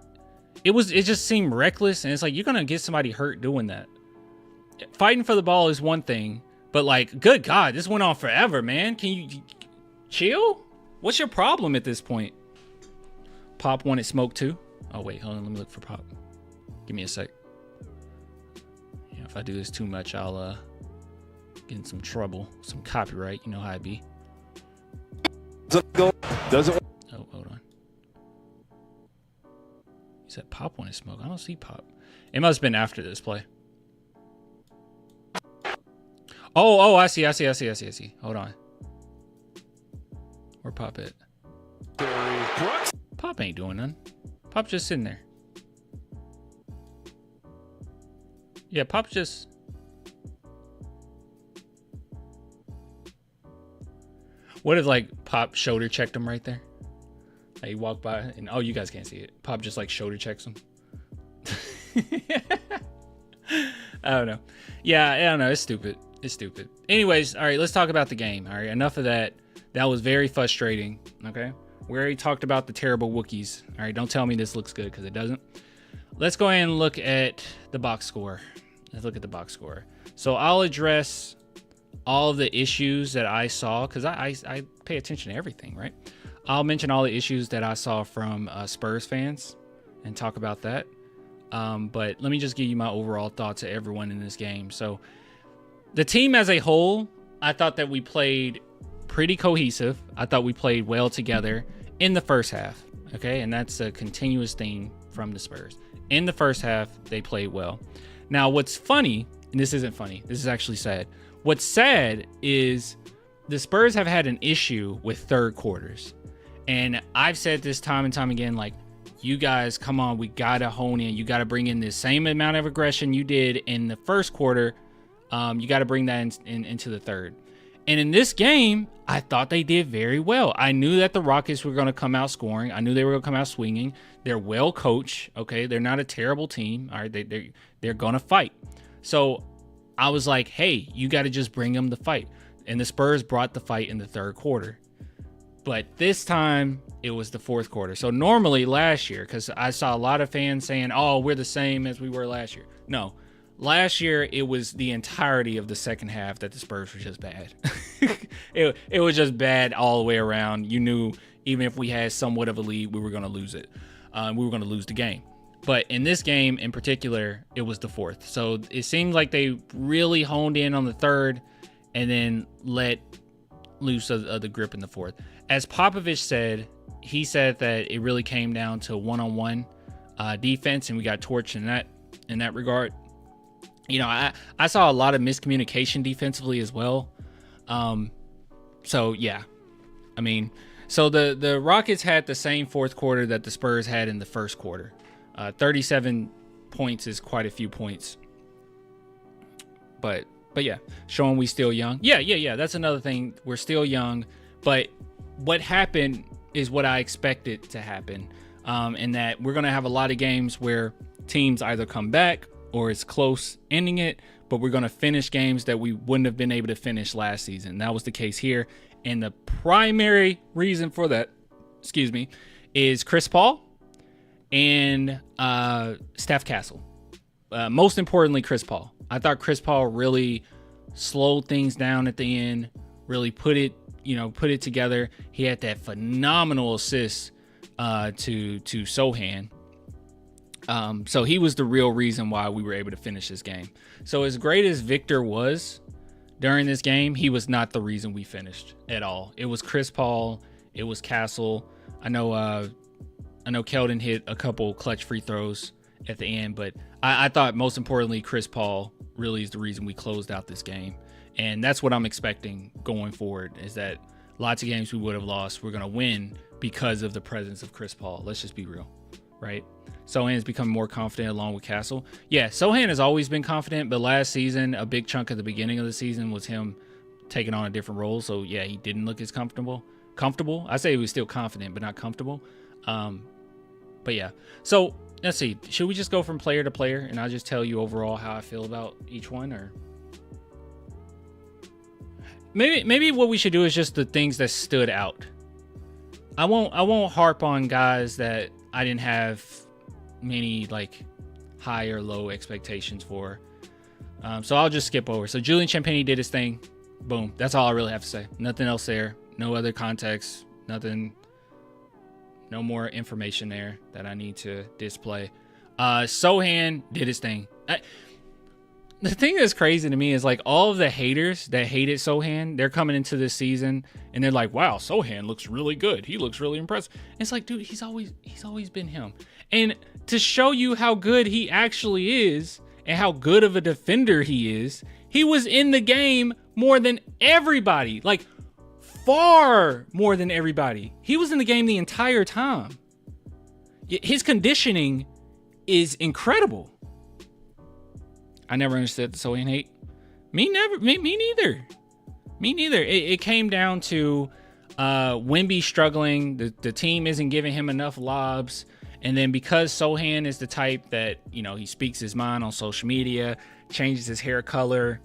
it just seemed reckless, and it's like, you're going to get somebody hurt doing that. Fighting for the ball is one thing, but, like, good God, this went on forever, man. Can you chill? What's your problem at this point? Pop wanted smoke, too? Oh, wait, hold on. Let me look for Pop. Give me a sec. Yeah, if I do this too much, I'll get in some trouble. Some copyright. You know how it be. Doesn't. Oh, hold on. He said Pop wanted smoke. I don't see Pop. It must have been after this play. Oh, I see. Hold on. Where Pop at? Pop ain't doing nothing. Pop just sitting there. Yeah, Pop just... What if, like, Pop shoulder checked him right there? Like, he walked by and... Oh, you guys can't see it. Pop just, like, shoulder checks him. I don't know. Yeah, I don't know. It's stupid. It's stupid. Anyways, all right, let's talk about the game. All right, enough of that. That was very frustrating, okay? We already talked about the terrible Wookiees. All right, don't tell me this looks good because it doesn't. Let's go ahead and look at the box score. Let's look at the box score. So I'll address all of the issues that I saw because I pay attention to everything, right? I'll mention all the issues that I saw from Spurs fans and talk about that. But let me just give you my overall thoughts of everyone in this game. So the team as a whole, I thought that we played pretty cohesive. I thought we played well together in the first half. Okay, and that's a continuous theme from the Spurs. In the first half, they played well. Now, what's funny, and this isn't funny, this is actually sad. What's sad is the Spurs have had an issue with third quarters. And I've said this time and time again, like, you guys, come on, we got to hone in. You got to bring in the same amount of aggression you did in the first quarter. You got to bring that into the third. And in this game, I thought they did very well. I knew that the Rockets were going to come out scoring. I knew they were going to come out swinging. They're well coached. Okay, they're not a terrible team. All right, they're going to fight. So I was like, hey, you got to just bring them the fight. And the Spurs brought the fight in the third quarter. But this time, it was the fourth quarter. So normally last year, because I saw a lot of fans saying, oh, we're the same as we were last year. No. Last year, it was the entirety of the second half that the Spurs were just bad. It was just bad all the way around. You knew even if we had somewhat of a lead, we were going to lose it. We were going to lose the game. But in this game in particular, it was the fourth. So it seemed like they really honed in on the third and then let loose of the grip in the fourth. As Popovich said, he said that it really came down to one-on-one defense, and we got torched in that regard. You know, I saw a lot of miscommunication defensively as well. So yeah, I mean, so the Rockets had the same fourth quarter that the Spurs had in the first quarter. 37 points is quite a few points. But yeah, showing we still young. Yeah. That's another thing. We're still young, but what happened is what I expected to happen. And that we're going to have a lot of games where teams either come back or it's close ending it, but we're going to finish games that we wouldn't have been able to finish last season. That was the case here. And the primary reason for that, is Chris Paul and Stephon Castle. Most importantly, Chris Paul. I thought Chris Paul really slowed things down at the end, really put it together. He had that phenomenal assist to Sochan. So he was the real reason why we were able to finish this game. So as great as Victor was during this game, he was not the reason we finished at all. It was Chris Paul. It was Castle. I know Keldon hit a couple clutch free throws at the end, but I thought most importantly, Chris Paul really is the reason we closed out this game. And that's what I'm expecting going forward, is that lots of games we would have lost, we're going to win because of the presence of Chris Paul. Let's just be real, right? Sochan has become more confident along with Castle. Yeah, Sochan has always been confident, but last season, a big chunk at the beginning of the season was him taking on a different role. So, yeah, he didn't look as comfortable. I say he was still confident, but not comfortable. But, yeah. So, let's see. Should we just go from player to player, and I'll just tell you overall how I feel about each one? Or maybe what we should do is just the things that stood out. I won't harp on guys that I didn't have many like high or low expectations for. So I'll just skip over. So Julian Champagnie did his thing. Boom. That's all I really have to say. Nothing else there. No other context. Nothing. No more information there that I need to display. Sochan did his thing. The thing that's crazy to me is like all of the haters that hated Sochan, they're coming into this season and they're like, wow, Sochan looks really good. He looks really impressive. And it's like, dude, he's always been him. And to show you how good he actually is and how good of a defender he is, he was in the game more than everybody, like far more than everybody. He was in the game the entire time. His conditioning is incredible. I never understood the Sochan hate. Me neither. It came down to Wemby struggling. The team isn't giving him enough lobs. And then because Sochan is the type that, he speaks his mind on social media, changes his hair color,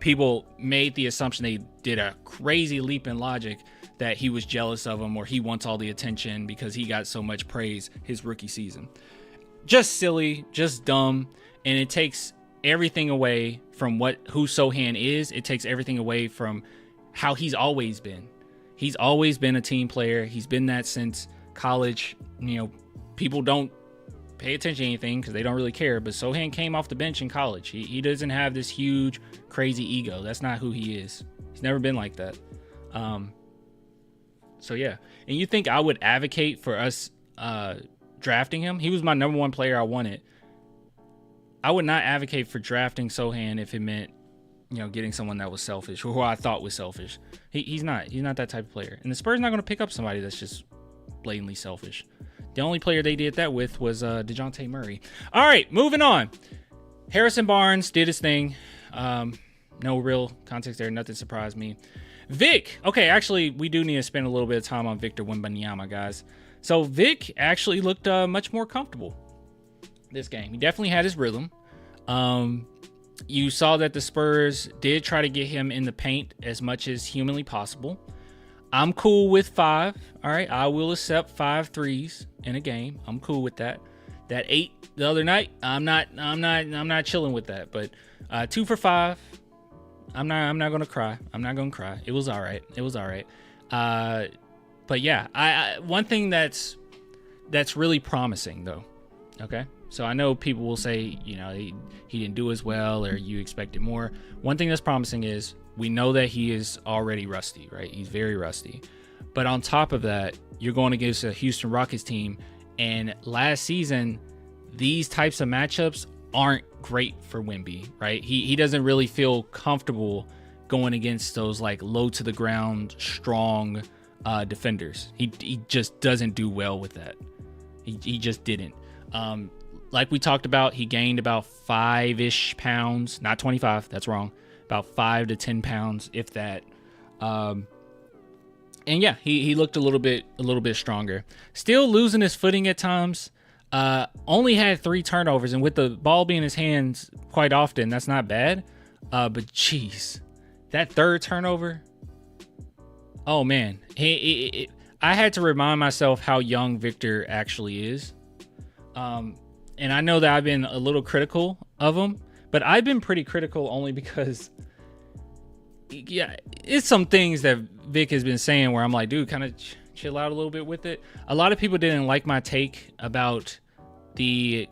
people made the assumption they did a crazy leap in logic that he was jealous of him or he wants all the attention because he got so much praise his rookie season. Just silly, just dumb. And it takes everything away from who Sochan is. It takes everything away from how he's always been. He's always been a team player. He's been that since college. People don't pay attention to anything because they don't really care. But Sochan came off the bench in college. He doesn't have this huge, crazy ego. That's not who he is. He's never been like that. So yeah. And you think I would advocate for us drafting him? He was my number one player I wanted. I would not advocate for drafting Sochan if it meant, getting someone that was selfish or who I thought was selfish. He's not. He's not that type of player. And the Spurs are not going to pick up somebody that's just blatantly selfish. The only player they did that with was DeJounte Murray. All right, moving on. Harrison Barnes did his thing. No real context there. Nothing surprised me. Vic. Okay, actually, we do need to spend a little bit of time on Victor Wembanyama, guys. So Vic actually looked much more comfortable this game. He definitely had his rhythm. You saw that the Spurs did try to get him in the paint as much as humanly possible. I'm cool with 5. All right, I will accept 5 threes in a game. I'm cool with that. That 8 the other night, I'm not chilling with that. But 2 for 5. I'm not gonna cry. I'm not gonna cry. It was all right. But yeah, one thing that's really promising though. Okay. So I know people will say, he didn't do as well or you expected more. One thing that's promising is we know that he is already rusty, right? He's very rusty. But on top of that, you're going against a Houston Rockets team. And last season, these types of matchups aren't great for Wemby, right? He doesn't really feel comfortable going against those like low to the ground, strong defenders. He just doesn't do well with that. He just didn't. Like we talked about, he gained about 5-ish pounds, not 25. That's wrong. About 5 to 10 pounds, if that. And yeah, he looked a little bit stronger. Still losing his footing at times. Only had 3 turnovers, and with the ball being in his hands quite often, that's not bad. But jeez, that 3rd turnover. Oh man, I had to remind myself how young Victor actually is. And I know that I've been a little critical of him, but I've been pretty critical only because, yeah, it's some things that Vic has been saying where I'm like, dude, kind of chill out a little bit with it. A lot of people didn't like my take about the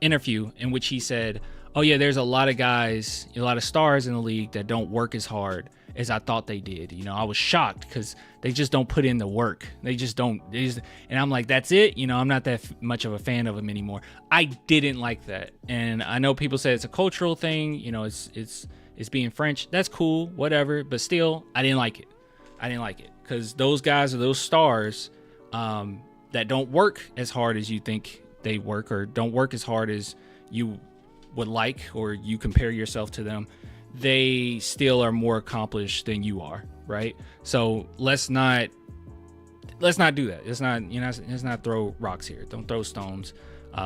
interview in which he said, oh yeah, there's a lot of guys, a lot of stars in the league that don't work as hard as I thought they did. I was shocked because they just don't put in the work. They just don't. And I'm like, that's it. I'm not that much of a fan of them anymore. I didn't like that. And I know people say it's a cultural thing. It's being French. That's cool, whatever. But still, I didn't like it because those guys are those stars that don't work as hard as you think they work, or don't work as hard as you would like, or you compare yourself to them. They still are more accomplished than you are, right? So let's not do that. Let's not throw rocks here. Don't throw stones.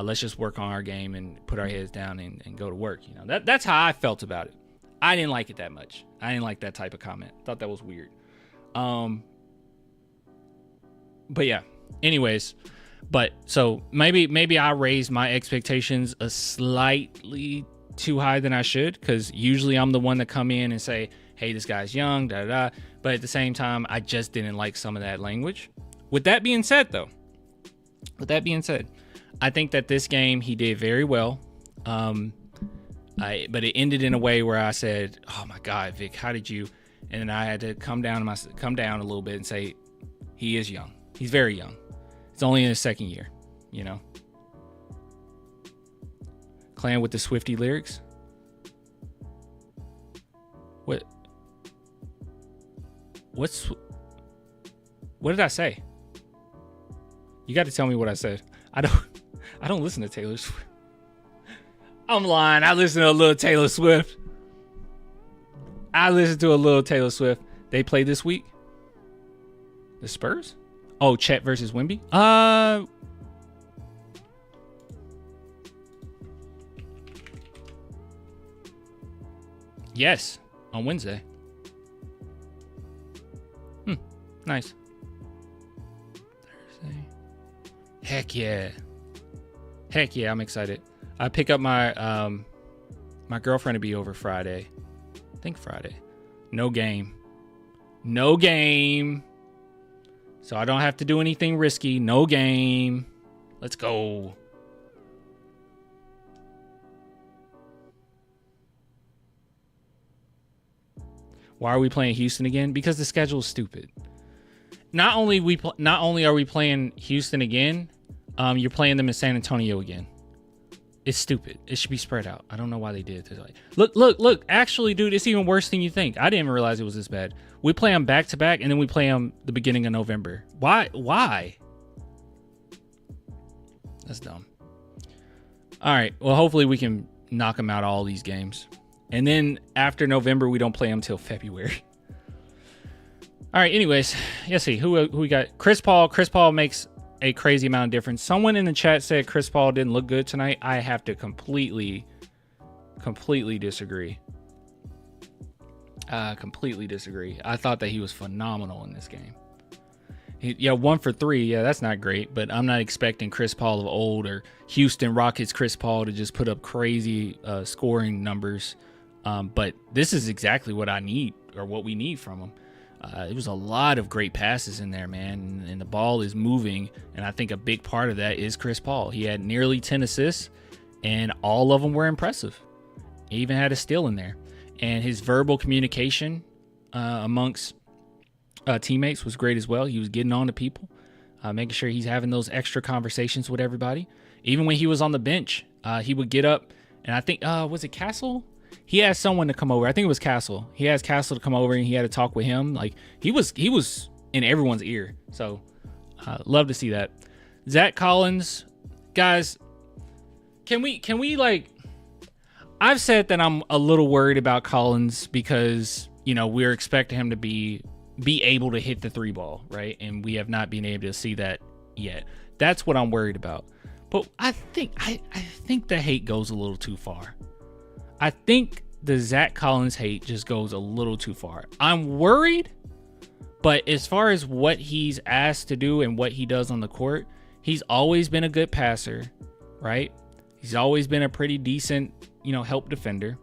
Let's just work on our game and put our heads down and go to work. That's how I felt about it. I didn't like it that much. I didn't like that type of comment. Thought that was weird. But yeah. Anyways, so maybe I raised my expectations a slightly too high than I should, because usually I'm the one to come in and say, hey, this guy's young, da. But at the same time, I just didn't like some of that language. With that being said, I think that this game he did very well. But it ended in a way where I said, oh my God, Vic, how did you? And then I had to come down a little bit and say, he is young. He's very young. It's only in his 2nd year, Clan with the Swifty lyrics. What did I say? You got to tell me what I said. I don't listen to Taylor Swift. I'm lying. I listen to a little Taylor Swift. They played this week. The Spurs? Oh, Chet versus Wemby? Yes, on Wednesday. Nice. Thursday. Heck yeah, I'm excited. I pick up my my girlfriend to be over Friday. I think Friday. No game. So I don't have to do anything risky. No game. Let's go. Why are we playing Houston again? Because the schedule is stupid. Not only are we playing Houston again, you're playing them in San Antonio again. It's stupid. It should be spread out. I don't know why they did it this way. Look. Actually, dude, it's even worse than you think. I didn't realize it was this bad. We play them back to back, and then we play them the beginning of November. Why? That's dumb. All right. Well, hopefully we can knock them out all these games. And then after November, we don't play them till February. All right. Anyways, let's see who we got. Chris Paul. Chris Paul makes a crazy amount of difference. Someone in the chat said Chris Paul didn't look good tonight. I have to completely disagree. Completely disagree. I thought that he was phenomenal in this game. 1 for 3. Yeah, that's not great, but I'm not expecting Chris Paul of old or Houston Rockets Chris Paul to just put up crazy scoring numbers. But this is exactly what I need, or what we need from him. It was a lot of great passes in there, man, and the ball is moving, and I think a big part of that is Chris Paul. He had nearly 10 assists, and all of them were impressive. He even had a steal in there, and his verbal communication amongst teammates was great as well. He was getting on to people, making sure he's having those extra conversations with everybody. Even when he was on the bench, he would get up, and I think, was it Castle? He asked someone to come over. I think it was Castle. He asked Castle to come over, and he had to talk with him. Like, he was in everyone's ear. So, love to see that. Zach Collins, guys, can we like? I've said that I'm a little worried about Collins because we're expecting him to be able to hit the 3 ball, right? And we have not been able to see that yet. That's what I'm worried about. But I think the hate goes a little too far. I think the Zach Collins hate just goes a little too far. I'm worried, but as far as what he's asked to do and what he does on the court, he's always been a good passer, right? He's always been a pretty decent, help defender.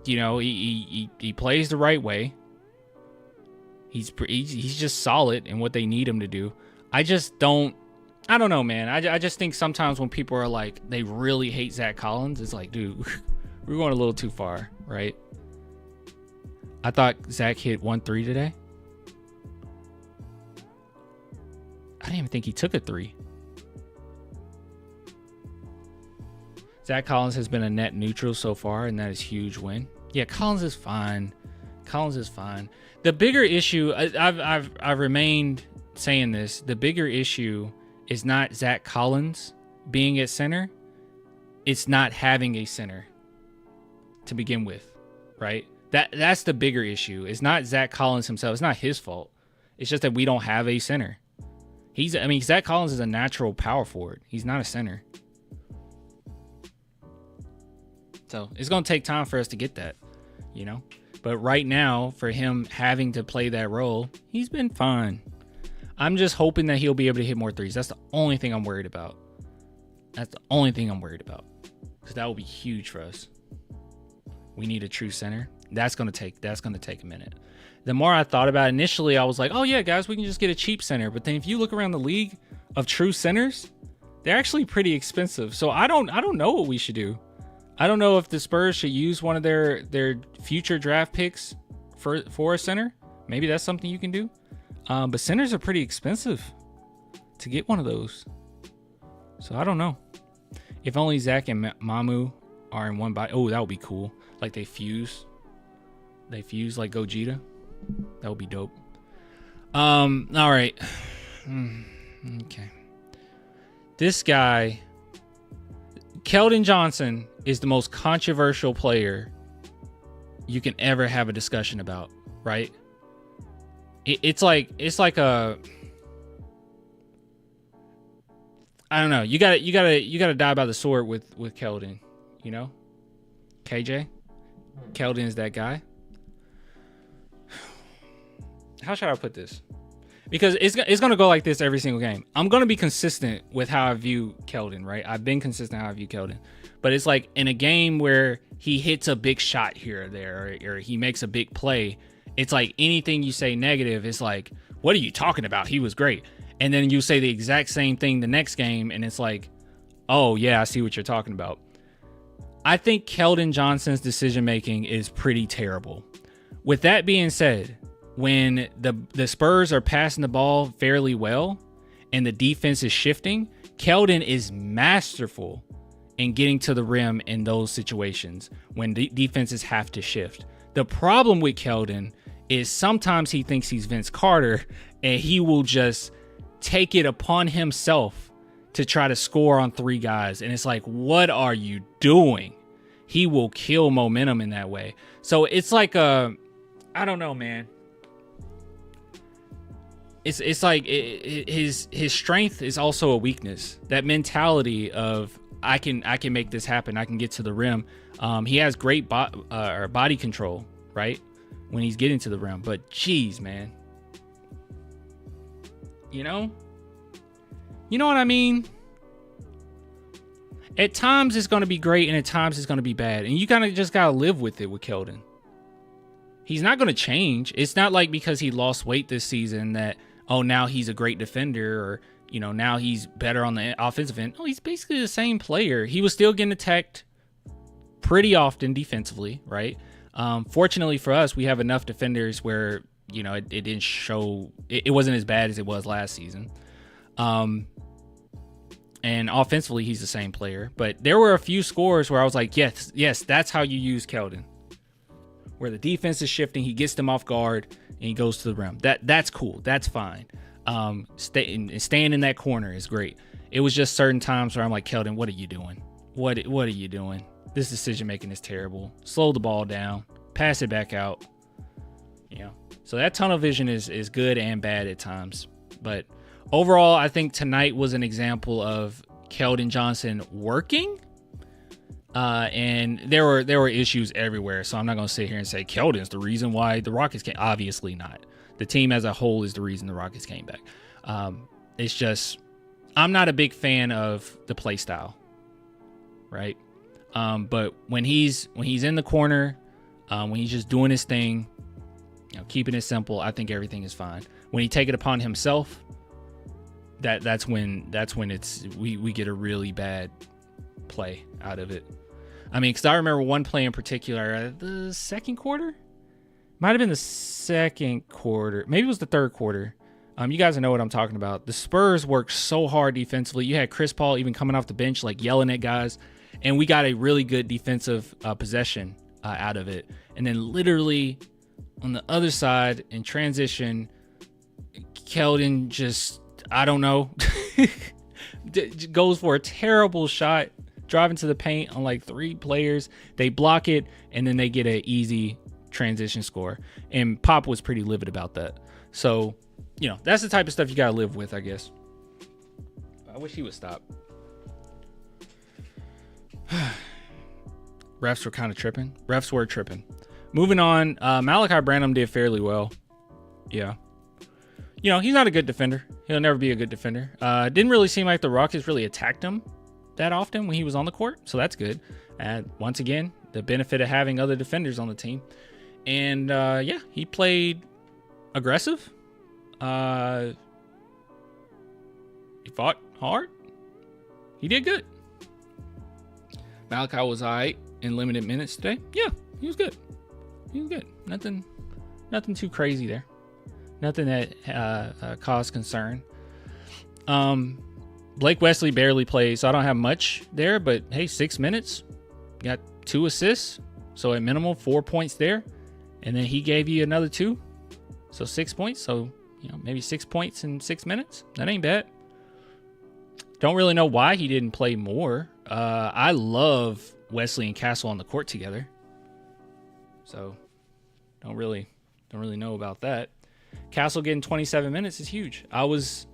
He plays the right way. He's just solid in what they need him to do. I don't know, man. I just think sometimes when people are like, they really hate Zach Collins, it's like, dude, we're going a little too far, right? I thought Zach hit 1-3 today. I didn't even think he took a 3. Zach Collins has been a net neutral so far, and that is a huge win. Yeah, Collins is fine. The bigger issue, I've remained saying this, the bigger issue is not Zach Collins being at center. It's not having a center to begin with, right? That's the bigger issue. It's not Zach Collins himself. It's not his fault. It's just that we don't have a center. Zach Collins is a natural power forward. He's not a center. So it's going to take time for us to get that, But right now, for him having to play that role, he's been fine. I'm just hoping that he'll be able to hit more 3s. That's the only thing I'm worried about. Because that will be huge for us. We need a true center. That's gonna take a minute. The more I thought about it, initially, I was like, oh yeah, guys, we can just get a cheap center. But then if you look around the league of true centers, they're actually pretty expensive. So I don't know what we should do. I don't know if the Spurs should use one of their future draft picks for a center. Maybe that's something you can do. But centers are pretty expensive to get one of those. So I don't know. If only Zach and Mamu are in one body. Oh, that would be cool. Like they fuse like Gogeta. That would be dope. All right. Okay. This guy, Keldon Johnson, is the most controversial player you can ever have a discussion about, right? It's like a, I don't know. You gotta die by the sword with Keldon, KJ. Keldon is that guy. How should I put this? Because it's gonna go like this every single game. I'm gonna be consistent with how I view Keldon, right? I've been consistent how I view Keldon, but it's like in a game where he hits a big shot here or there, or he makes a big play. It's like anything you say negative is like, what are you talking about? He was great. And then you say the exact same thing the next game, and it's like, oh yeah, I see what you're talking about. I think Keldon Johnson's decision making is pretty terrible. With that being said, when the Spurs are passing the ball fairly well and the defense is shifting, Keldon is masterful in getting to the rim in those situations when defenses have to shift. The problem with Keldon is sometimes he thinks he's Vince Carter and he will just take it upon himself to try to score on 3 guys. And it's like, what are you doing? He will kill momentum in that way. So it's like I don't know, man. It's like his strength is also a weakness. That mentality of I can make this happen. I can get to the rim. He has great body control, right, when he's getting to the rim. But geez, man, you know what I mean. At times it's going to be great, and at times it's going to be bad, and you kind of just gotta live with it with Keldon. He's not going to change. It's not like because he lost weight this season that, oh, now he's a great defender, or, you know, now he's better on the offensive end. Oh, he's basically the same player. He was still getting attacked pretty often defensively, right? Fortunately for us, we have enough defenders where, you know, it didn't show, it wasn't as bad as it was last season. And offensively, he's the same player. But there were a few scores where I was like, yes, that's how you use Keldon. Where the defense is shifting, he gets them off guard, and he goes to the rim. That's cool. That's fine. Staying in that corner is great. It was just certain times where I'm like, Keldon, what are you doing? What are you doing? This decision making is terrible. Slow the ball down. Pass it back out. You know. So that tunnel vision is good and bad at times. But overall, I think tonight was an example of Keldon Johnson working. And there were issues everywhere, so I'm not going to sit here and say Keldon's the reason why the Rockets came. Obviously not. The team as a whole is the reason the Rockets came back. It's just I'm not a big fan of the play style, right? But when he's in the corner, when he's just doing his thing, you know, keeping it simple, I think everything is fine. When he take it upon himself, that's when it's we get a really bad play out of it. I mean, because I remember one play in particular, the second quarter, might have been the second quarter, maybe it was the third quarter. You guys know what I'm talking about. The Spurs worked so hard defensively. You had Chris Paul even coming off the bench, like yelling at guys, and we got a really good defensive possession out of it. And then literally on the other side in transition, Keldon just, I don't know, goes for a terrible shot, driving to the paint on like 3 players. They block it, and then they get an easy transition score. And Pop was pretty livid about that. So, you know, that's the type of stuff you got to live with, I guess. I wish he would stop. Refs were kind of tripping. Refs were tripping. Moving on, Malachi Branham did fairly well. Yeah. You know, he's not a good defender. He'll never be a good defender. Didn't really seem like the Rockets really attacked him that often when he was on the court, so that's good. And once again, the benefit of having other defenders on the team. And yeah, he played aggressive. He fought hard. He did good. Malachi was all right in limited minutes today. Yeah, he was good. He was good. Nothing too crazy there. Nothing that caused concern. Blake Wesley barely played, so I don't have much there. But hey, 6 minutes, got 2 assists, so at minimum 4 points there, and then he gave you another 2, so 6 points. So you know, maybe 6 points in 6 minutes. That ain't bad. Don't really know why he didn't play more. I love Wesley and Castle on the court together, so don't really know about that. Castle getting 27 minutes is huge. I was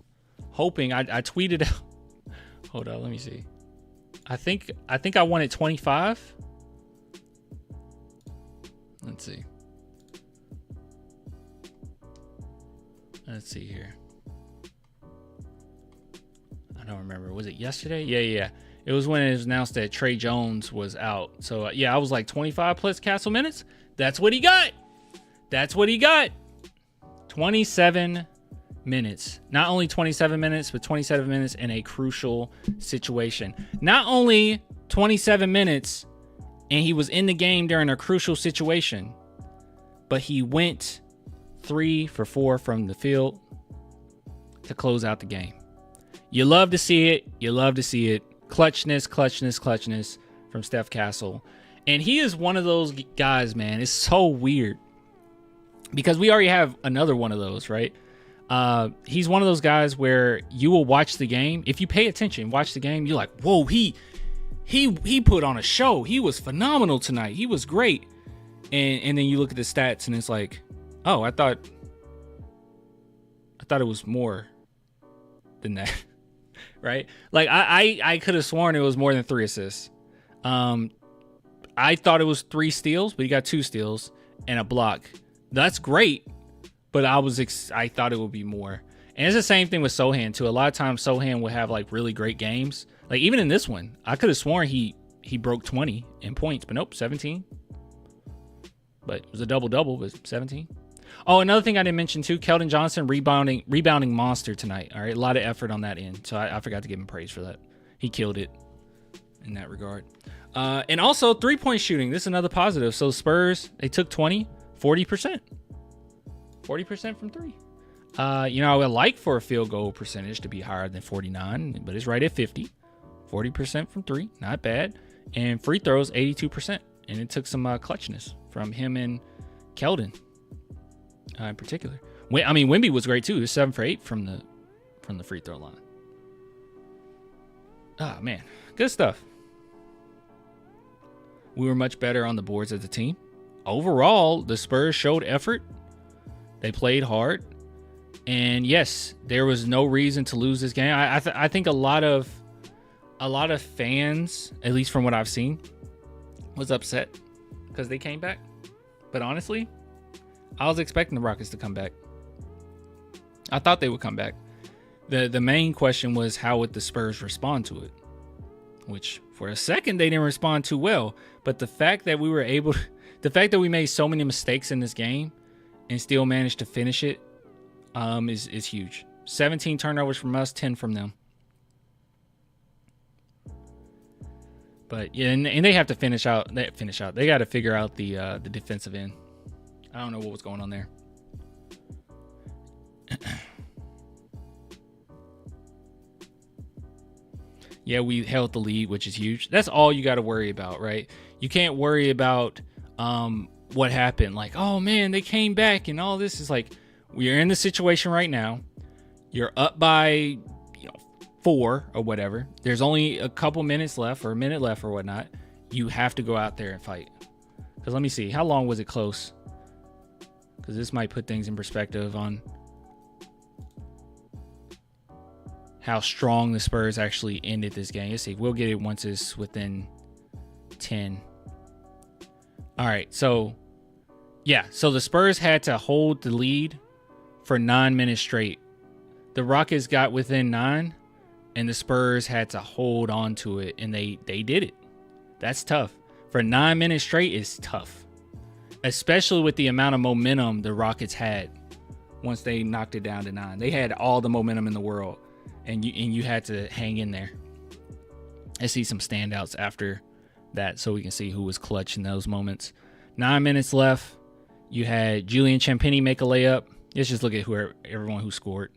hoping, I tweeted out. Hold on, let me see. I think I wanted 25. Let's see. Let's see here. I don't remember. Was it yesterday? Yeah. It was when it was announced that Trey Jones was out. So yeah, I was like 25 plus Castle minutes. That's what he got. 27 minutes. Not only 27 minutes, but 27 minutes in a crucial situation. Not only 27 minutes and he was in the game during a crucial situation, but he went 3 for 4 from the field to close out the game. You love to see it. You love to see it. Clutchness from Steph Castle. And he is one of those guys, man. It's so weird because we already have another one of those, right? He's one of those guys where you will watch the game. If you pay attention, watch the game, you're like, whoa, he put on a show. He was phenomenal tonight. He was great. And then you look at the stats and it's like, oh, I thought it was more than that. Right? Like I could have sworn it was more than 3 assists. I thought it was 3 steals, but he got 2 steals and a block. That's great, but I thought it would be more. And it's the same thing with Sochan too. A lot of times Sochan will have like really great games. Like even in this one, I could have sworn he broke 20 in points, but nope, 17. But it was a double-double, but 17. Oh, another thing I didn't mention too, Keldon Johnson rebounding monster tonight. All right, a lot of effort on that end. So I forgot to give him praise for that. He killed it in that regard. And also 3-point shooting. This is another positive. So Spurs, they took 20, 40%. 40% from 3. I would like for a field goal percentage to be higher than 49, but it's right at 50. 40% from 3, not bad. And free throws, 82%. And it took some clutchness from him and Keldon in particular. Wemby was great too. He was 7 for 8 from the free throw line. Oh, man. Good stuff. We were much better on the boards as a team. Overall, the Spurs showed effort. They played hard. And yes, there was no reason to lose this game. I think a lot of fans, at least from what I've seen, was upset because they came back. But honestly, I was expecting the Rockets to come back. I thought they would come back. The main question was, how would the Spurs respond to it? Which for a second they didn't respond too well. But the fact that we made so many mistakes in this game and still managed to finish it is huge. 17 turnovers from us, 10 from them. But yeah, and they have to finish out. They got to figure out the defensive end. I don't know what was going on there. Yeah, we held the lead, which is huge. That's all you got to worry about, right? You can't worry about what happened. Like, oh man, they came back and all this. Is like, we are in the situation right now. You're up by 4 or whatever. There's only a couple minutes left or a minute left or whatnot. You have to go out there and fight. Because let me see, how long was it close? Because this might put things in perspective on how strong the Spurs actually ended this game. Let's see, we'll get it once it's within 10. All right, so yeah, so the Spurs had to hold the lead for 9 minutes straight. The Rockets got within 9, and the Spurs had to hold on to it, and they did it. That's tough. For 9 minutes straight is tough, especially with the amount of momentum the Rockets had once they knocked it down to 9. They had all the momentum in the world, and you had to hang in there. Let's see some standouts after that so we can see who was clutch in those moments. 9 minutes left. You had Julian Champagnie make a layup. Let's just look at everyone who scored.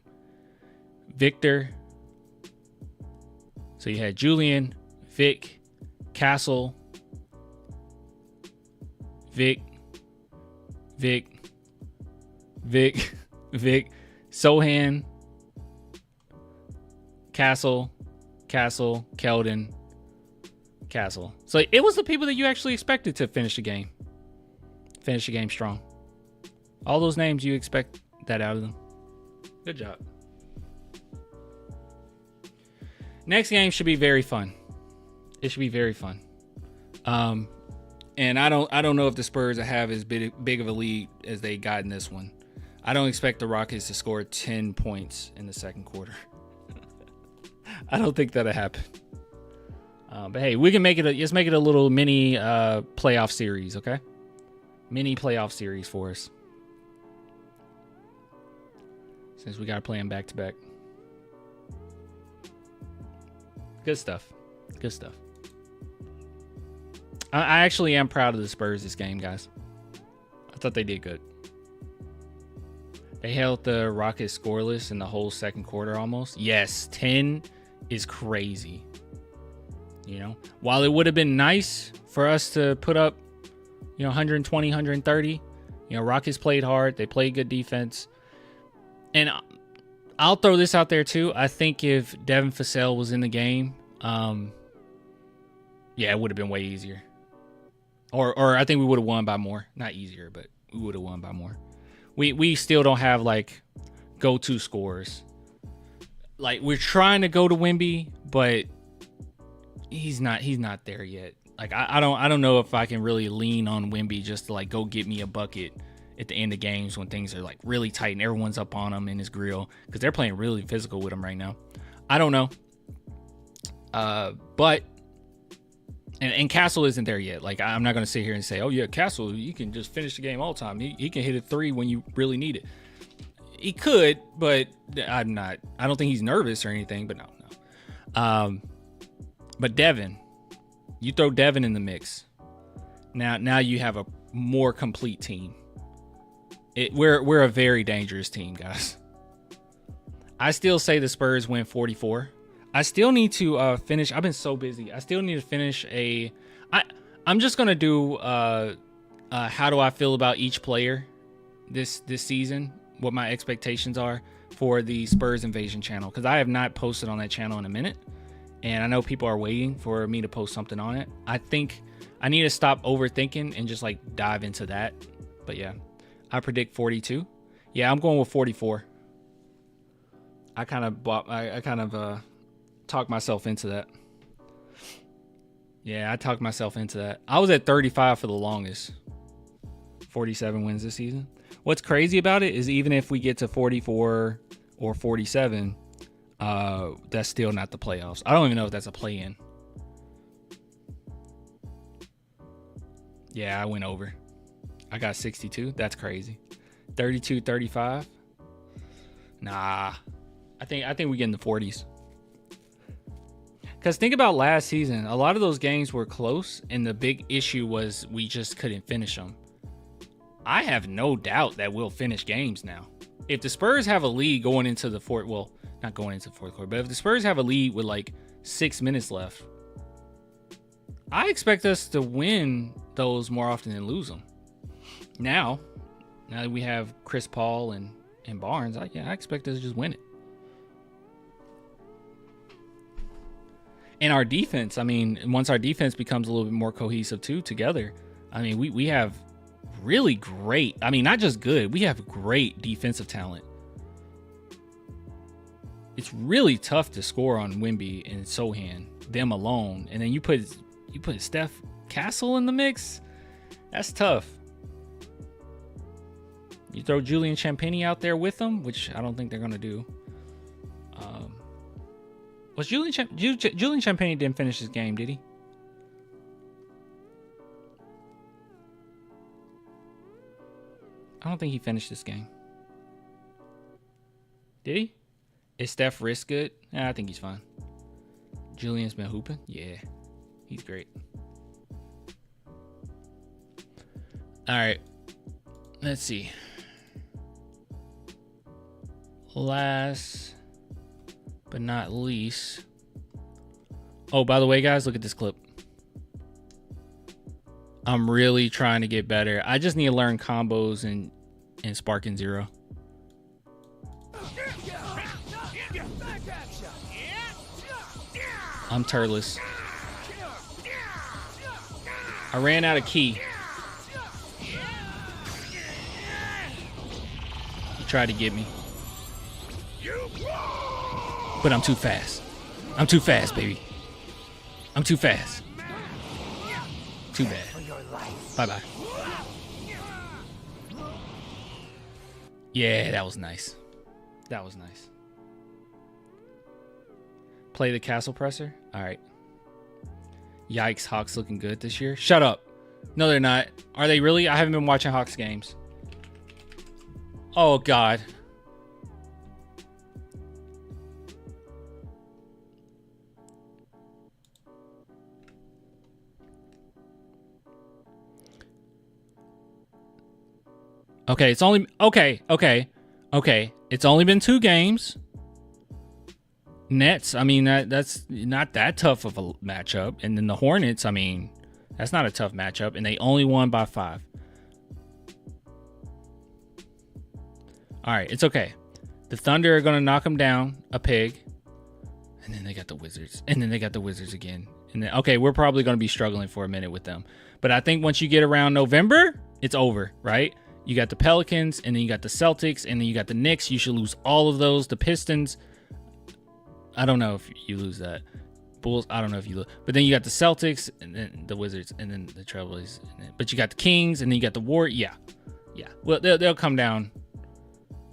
Victor. So you had Julian, Vic, Castle, Vic, Sochan, Castle, Keldon, Castle. So it was the people that you actually expected to finish the game. Finish the game strong. All those names, you expect that out of them. Good job. Next game should be very fun. It should be very fun. And I don't know if the Spurs have as big of a lead as they got in this one. I don't expect the Rockets to score 10 points in the second quarter. I don't think that'll happen. But hey, we can make it. Let's make it a little mini playoff series, okay? Mini playoff series for us, since we got to play them back to back. Good stuff. Good stuff. I actually am proud of the Spurs this game, guys. I thought they did good. They held the Rockets scoreless in the whole second quarter almost. Yes, 10 is crazy. You know, while it would have been nice for us to put up, 120, 130, Rockets played hard. They played good defense. And I'll throw this out there too. I think if Devin Vassell was in the game, it would have been way easier. Or I think we would have won by more. Not easier, but we would have won by more. We still don't have like go-to scorers. Like we're trying to go to Wemby, but he's not there yet. Like I don't know if I can really lean on Wemby just to like go get me a bucket at the end of games when things are like really tight and everyone's up on him in his grill, because they're playing really physical with him right now. I don't know. But And Castle isn't there yet. Like, I'm not going to sit here and say, oh, yeah, Castle, you can just finish the game all the time. He can hit a three when you really need it. He could, but I don't think he's nervous or anything, but no. But Devin, you throw Devin in the mix. Now you have a more complete team. We're a very dangerous team, guys. I still say the Spurs win 44. I still need to finish. I've been so busy. I still need to finish I'm just gonna do how do I feel about each player this season, what my expectations are for the Spurs Invasion channel, because I have not posted on that channel in a minute, and I know people are waiting for me to post something on it. I think I need to stop overthinking and just like dive into that. But yeah, I predict 42. Yeah, I'm going with 44. I kind of talked myself into that. Yeah, I talked myself into that. I was at 35 for the longest. 47 wins this season. What's crazy about it is even if we get to 44 or 47, that's still not the playoffs. I don't even know if that's a play-in. Yeah, I went over. I got 62. That's crazy. 32, 35. Nah. I think we get in the 40s. Because think about last season. A lot of those games were close, and the big issue was we just couldn't finish them. I have no doubt that we'll finish games now. If the Spurs have a lead going into the fourth, well, not going into the fourth quarter, but if the Spurs have a lead with like 6 minutes left, I expect us to win those more often than lose them. Now that we have Chris Paul and Barnes, I expect us to just win it. And our defense, I mean, once our defense becomes a little bit more cohesive too together, I mean, we have really great, I mean, not just good, we have great defensive talent. It's really tough to score on Wemby and Sochan, them alone. And then you put Stephon Castle in the mix. That's tough. You throw Julian Champagnie out there with them, which I don't think they're going to do. Was Julian Champagnie didn't finish his game, did he? I don't think he finished this game. Did he? Is Steph wrist good? I think he's fine. Julian's been hooping? Yeah, he's great. All right, let's see. Last but not least. Oh, by the way, guys, look at this clip. I'm really trying to get better. I just need to learn combos and Sparking Zero. I'm turtless. I ran out of key. He tried to get me. But I'm too fast. I'm too fast, baby. I'm too fast. Too bad. Bye-bye. Yeah, that was nice. That was nice. Play the Castle presser? All right. Yikes, Hawks looking good this year. Shut up. No, they're not. Are they really? I haven't been watching Hawks games. Oh, God. Okay, it's only okay. It's only been 2 games. Nets, I mean that's not that tough of a matchup. And then the Hornets, I mean, that's not a tough matchup, and they only won by 5. All right, it's okay. The Thunder are gonna knock them down a peg, and then they got the Wizards, and then they got the Wizards again. And then okay, we're probably gonna be struggling for a minute with them, but I think once you get around November, it's over, right? You got the Pelicans, and then you got the Celtics, and then you got the Knicks. You should lose all of those. The Pistons, I don't know if you lose that. Bulls, I don't know if you lose. But then you got the Celtics, and then the Wizards, and then the Trailblazers. But you got the Kings, and then you got the Warriors. Yeah. Well, they'll come down.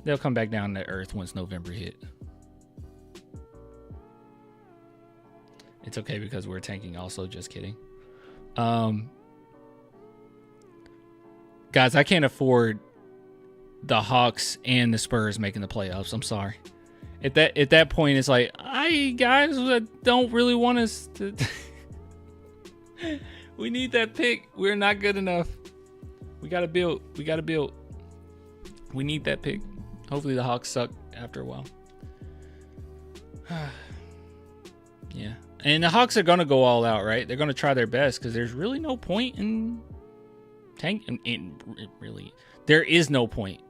They'll come back down to earth once November hit. It's okay because we're tanking also. Just kidding. Guys, I can't afford the Hawks and the Spurs making the playoffs. I'm sorry. At that point, it's like, guys don't really want us to. We need that pick. We're not good enough. We gotta build. We need that pick. Hopefully the Hawks suck after a while. Yeah. And the Hawks are gonna go all out, right? They're gonna try their best because there's really no point in tanking. Really, there is no point.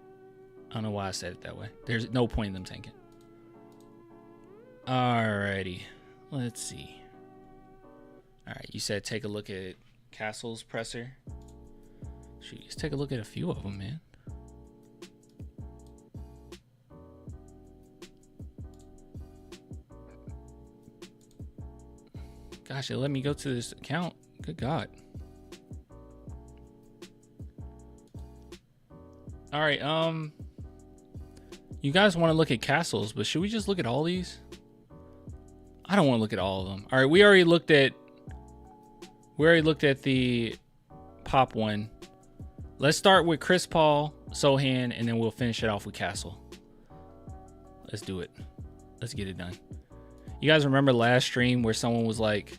I don't know why I said it that way. There's no point in them tanking. Alrighty, let's see. All right, you said take a look at Castle's presser. Shoot, let's take a look at a few of them, man. Gosh, it let me go to this account. Good God. All right, you guys want to look at Castles, but should we just look at all these? I don't want to look at all of them. All right, we already looked at the Pop one. Let's start with Chris Paul, Sochan, and then we'll finish it off with Castle. Let's do it. Let's get it done. You guys remember last stream where someone was like,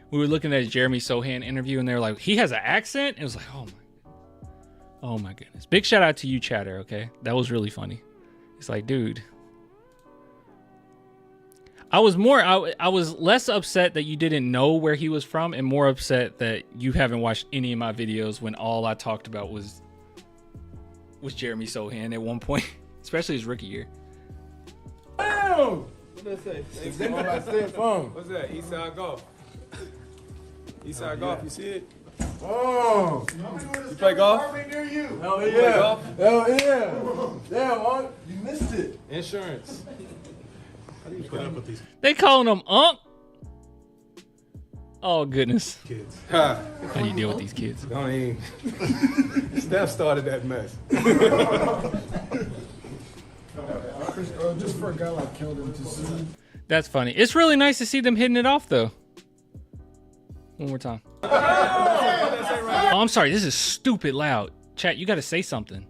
we were looking at a Jeremy Sochan interview and they were like, he has an accent? It was like, oh my goodness. Big shout out to you, chatter, okay? That was really funny. It's like, dude. I was less upset that you didn't know where he was from and more upset that you haven't watched any of my videos when all I talked about was Jeremy Sochan at one point, especially his rookie year. What did I say? What's that? Eastside Golf. Eastside Golf, you see it? Oh! You play golf? Hell You play golf? Hell yeah! Damn, you missed it. Insurance. How do you put up with these They calling him Unc? Oh, goodness. kids? Ha! How do you deal with these kids? Don't even. Steph started that mess. Just for a guy like Keldon to see. That's funny. It's really nice to see them hitting it off, though. One more time. Oh, I'm sorry. This is stupid loud. Chat, you got to say something.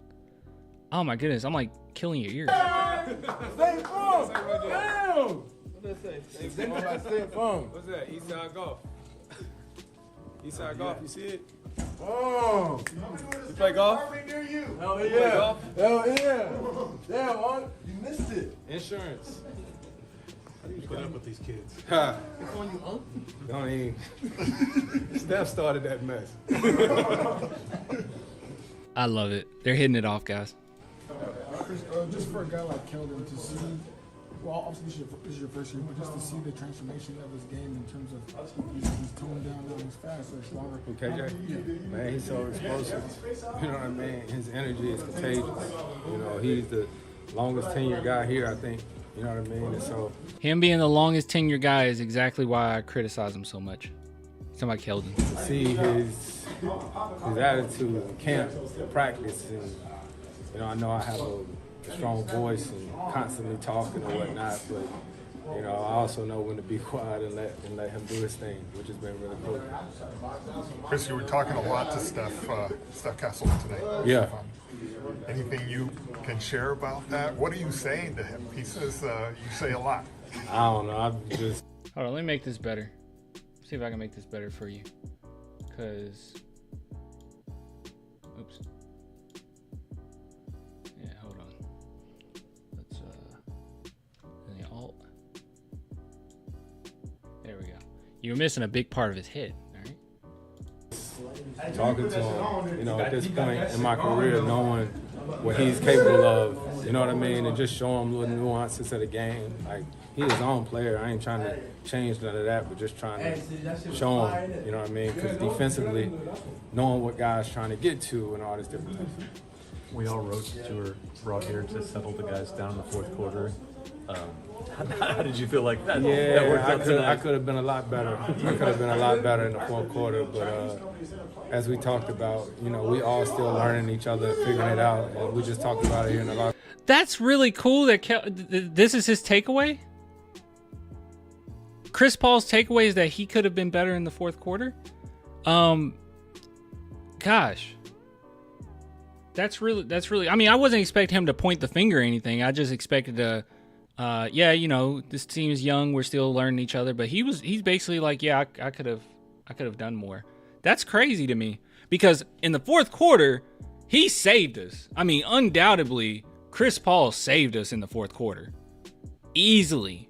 Oh, my goodness. I'm like killing your ears. Stay phone. Damn. What did I say? Stay phone. What's that? Eastside Golf. Eastside Golf, you see it? Oh! You play golf? Hell You play golf? Hell yeah! Damn, you missed it. Insurance. How do you put up with these kids? Ha! Don't even. Steph started that mess. I love it. They're hitting it off, guys. Just for a guy like Keldon to see. Well, obviously this is your first year, but just to see the transformation of his game in terms of he's toned down, now he's fast, so it's longer. KJ, man, he's so explosive. You know what I mean? His energy is contagious. You know, he's the longest tenured guy here, I think. You know what I mean? And so Him being the longest tenure guy is exactly why I criticize him so much. Somebody Keldon. to see his attitude in camp, in practice, and I know I have a strong voice and constantly talking and whatnot, but I also know when to be quiet and let him do his thing, which has been really cool. Chris, you were talking a lot to Steph Castle today. Yeah. Anything you can share about that? What are you saying to him? He says you say a lot. I don't know. I'm just. Hold on, let me make this better. See if I can make this better for you. Oops. There we go. You were missing a big part of his head. All right. Talking to him, you know, at this point in my career, knowing what he's capable of, you know what I mean, and just show him little nuances of the game. Like, he's his own player. I ain't trying to change none of that, but just trying to show him, you know what I mean, because defensively, knowing what guys trying to get to and all this different stuff. We all wrote that you were brought here to settle the guys down in the fourth quarter. How did you feel like that? Yeah, that worked out tonight? I could have been a lot better. I could have been a lot better in the fourth quarter, but as we talked about, you know, we all still learning each other, figuring it out, and we just talked about it here in the locker. That's really cool that this is his takeaway. Chris Paul's takeaway is that he could have been better in the fourth quarter. Gosh. That's really, I mean, I wasn't expecting him to point the finger or anything. I just expected to, yeah, you know, this team is young. We're still learning each other. But he's basically like, yeah, I could have done more. That's crazy to me because in the fourth quarter, he saved us. I mean, undoubtedly, Chris Paul saved us in the fourth quarter. Easily.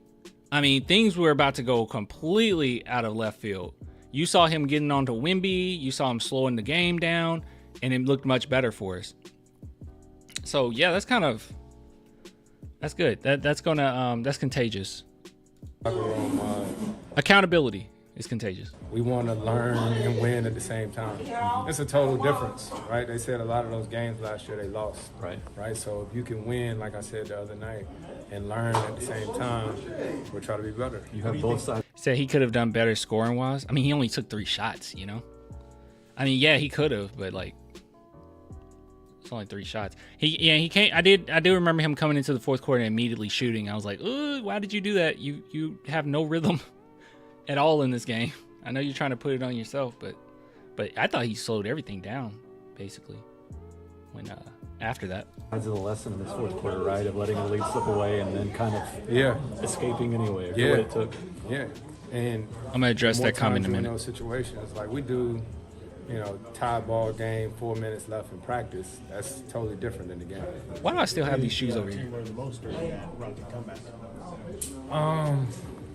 I mean, things were about to go completely out of left field. You saw him getting onto Wemby. You saw him slowing the game down. And it looked much better for us. So yeah, that's good. That's contagious. Accountability is contagious. We want to learn and win at the same time. It's a total difference, right? They said a lot of those games last year they lost. Right. So if you can win, like I said the other night, and learn at the same time, we'll try to be better. You have both sides. Said he could have done better scoring wise. I mean, he only took 3 shots, you know? I mean, yeah, he could have, but like, it's only 3 shots. He can't. I do remember him coming into the fourth quarter and immediately shooting. I was like, "Ooh, why did you do that? You have no rhythm at all in this game. I know you're trying to put it on yourself, but I thought he slowed everything down basically when after that." That's the lesson in this fourth quarter, right? Of letting the lead slip away and then kind of escaping anyway. The way it took. Yeah, and I'm gonna address that comment in a minute. In those situations, like we do. You know, tie ball game, 4 minutes left in practice. That's totally different than the game. Why do I still have these shoes over here?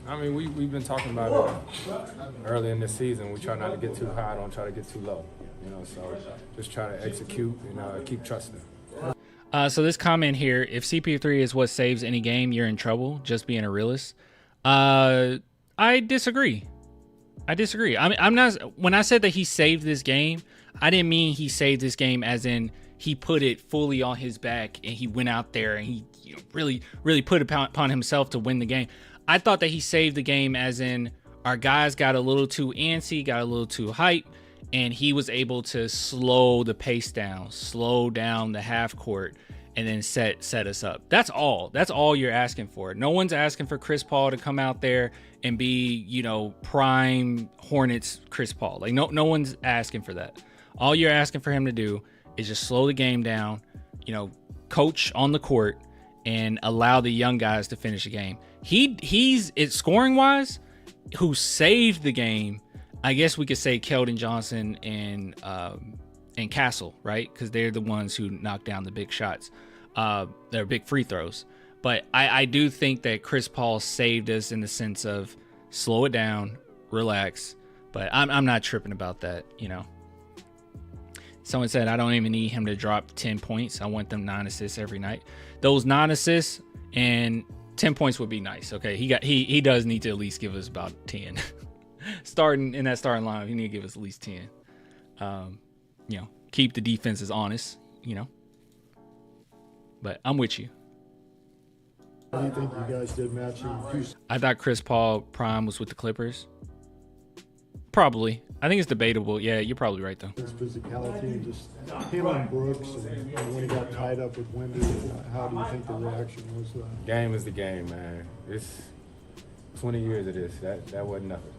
I mean, we've been talking about it early in this season. We try not to get too high, don't try to get too low. You know, so just try to execute and keep trusting. So this comment here: if CP3 is what saves any game, you're in trouble. Just being a realist. I disagree. I mean, I'm not. When I said that he saved this game, I didn't mean he saved this game as in he put it fully on his back and he went out there and he really put it upon himself to win the game. I thought that he saved the game as in our guys got a little too antsy, got a little too hype, and he was able to slow the pace down, slow down the half court, and then set us up. That's all. That's all you're asking for. No one's asking for Chris Paul to come out there and be, you know, prime Hornets Chris Paul. Like no one's asking for that. All you're asking for him to do is just slow the game down, you know, coach on the court and allow the young guys to finish the game. He's scoring wise, who saved the game. I guess we could say Keldon Johnson and Castle, right? Because they're the ones who knock down the big shots. They're big free throws. But I do think that Chris Paul saved us in the sense of slow it down, relax. But I'm not tripping about that, you know. Someone said I don't even need him to drop 10 points. I want them 9 assists every night. Those 9 assists and 10 points would be nice. Okay, he does need to at least give us about 10. Starting in that starting lineup, he need to give us at least 10. You know, keep the defenses honest, you know. But I'm with you. What do you think you guys did matching Houston? I thought Chris Paul prime was with the Clippers. Probably. I think it's debatable. Yeah, you're probably right, though. His physicality and just him and Brooks, and when he got tied up with Wemby, how do you think the reaction was? Game is the game, man. It's 20 years of this. That wasn't nothing.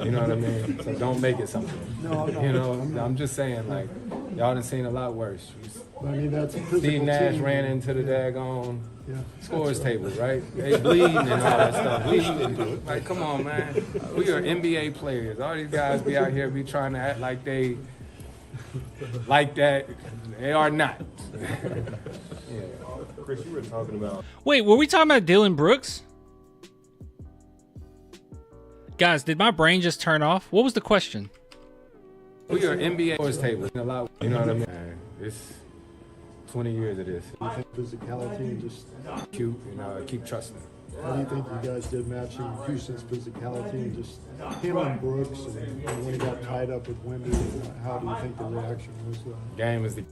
You know what I mean? So don't make it something. No, you know, I'm just saying, like, y'all done seen a lot worse. I mean, that's a physical Steve Nash team. ran into the daggone scores table, right? They bleeding and all that stuff. Like, come on, man. We are NBA players. All these guys be out here be trying to act like they like that. They are not. Yeah. Chris, you were talking about. Wait, were we talking about Dylan Brooks? Guys, did my brain just turn off? What was the question? We are NBA boys table. A lot, you know what I mean? It's 20 years of this. You think physicality and just Cute, keep trusting. how do you think you guys did matching Houston's physicality and just him and Brooks and when he got tied up with Wemby? How do you think the reaction was? Game is the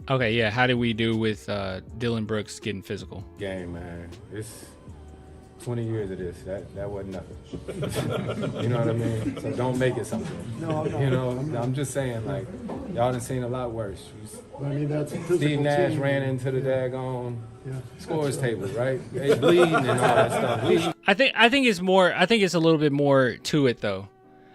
Okay, yeah. How did we do with Dylan Brooks getting physical? game, man. It's 20 years of this. That wasn't nothing. You know what I mean? So don't make it something. No, I'm not. I'm just saying, like, y'all done seen a lot worse. I mean, that's a physical Steve Nash team. ran into the daggone Yeah. scores table, right? They bleeding and all that stuff. I think it's more. I think it's a little bit more to it though.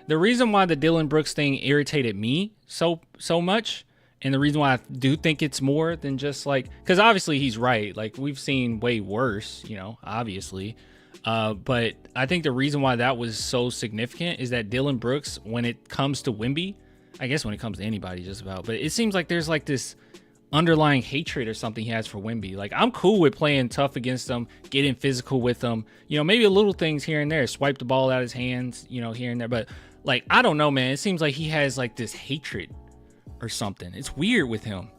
The reason why the Dylan Brooks thing irritated me so much, and the reason why I do think it's more than just like, because obviously he's right. Like we've seen way worse, obviously. But I think the reason why that was so significant is that Dylan Brooks, when it comes to Wemby, I guess when it comes to anybody just about, but it seems like there's like this underlying hatred or something he has for Wemby. Like I'm cool with playing tough against him, getting physical with him, maybe a little things here and there, swipe the ball out of his hands, here and there. But like, I don't know, man. It seems like he has like this hatred or something. It's weird with him.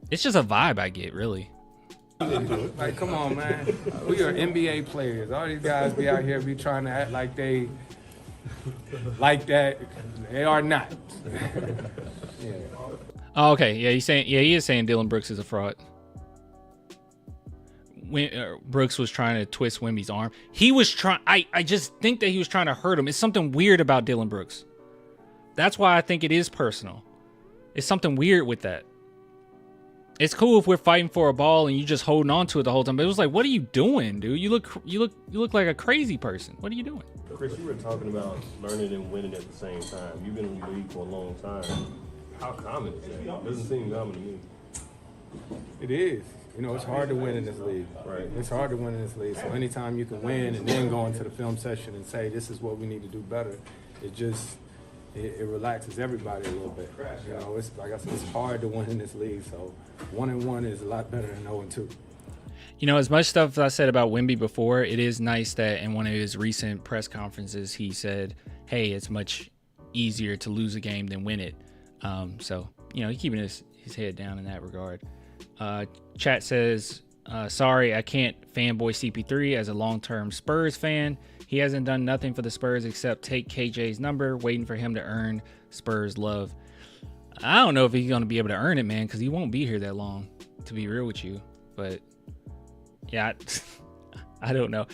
It's just a vibe I get, really. Like, come on, man. We are NBA players. All these guys be out here be trying to act like they like that. They are not. Yeah. Oh, okay. Yeah, he is saying Dylan Brooks is a fraud. When Brooks was trying to twist Wemby's arm, he was trying. I just think that he was trying to hurt him. It's something weird about Dylan Brooks. That's why I think it is personal. It's something weird with that. It's cool if we're fighting for a ball and you just holding on to it the whole time. But it was like, what are you doing, dude? You look like a crazy person. What are you doing? Chris, you were talking about learning and winning at the same time. You've been in the league for a long time. How common is that? It doesn't seem common to me. It is. It's hard to win in this league. Right. It's hard to win in this league. So anytime you can win and then go into the film session and say, this is what we need to do better, it relaxes everybody a little bit. It's like I said, it's hard to win in this league. So 1-1 is a lot better than 0-2. As much stuff as I said about Wemby before, it is nice that in one of his recent press conferences, he said, hey, it's much easier to lose a game than win it. So, he's keeping his head down in that regard. Chat says, sorry, I can't fanboy CP3 as a long-term Spurs fan. He hasn't done nothing for the Spurs except take KJ's number, waiting for him to earn Spurs love. I don't know if he's going to be able to earn it, man, because he won't be here that long, to be real with you. But, yeah, I don't know.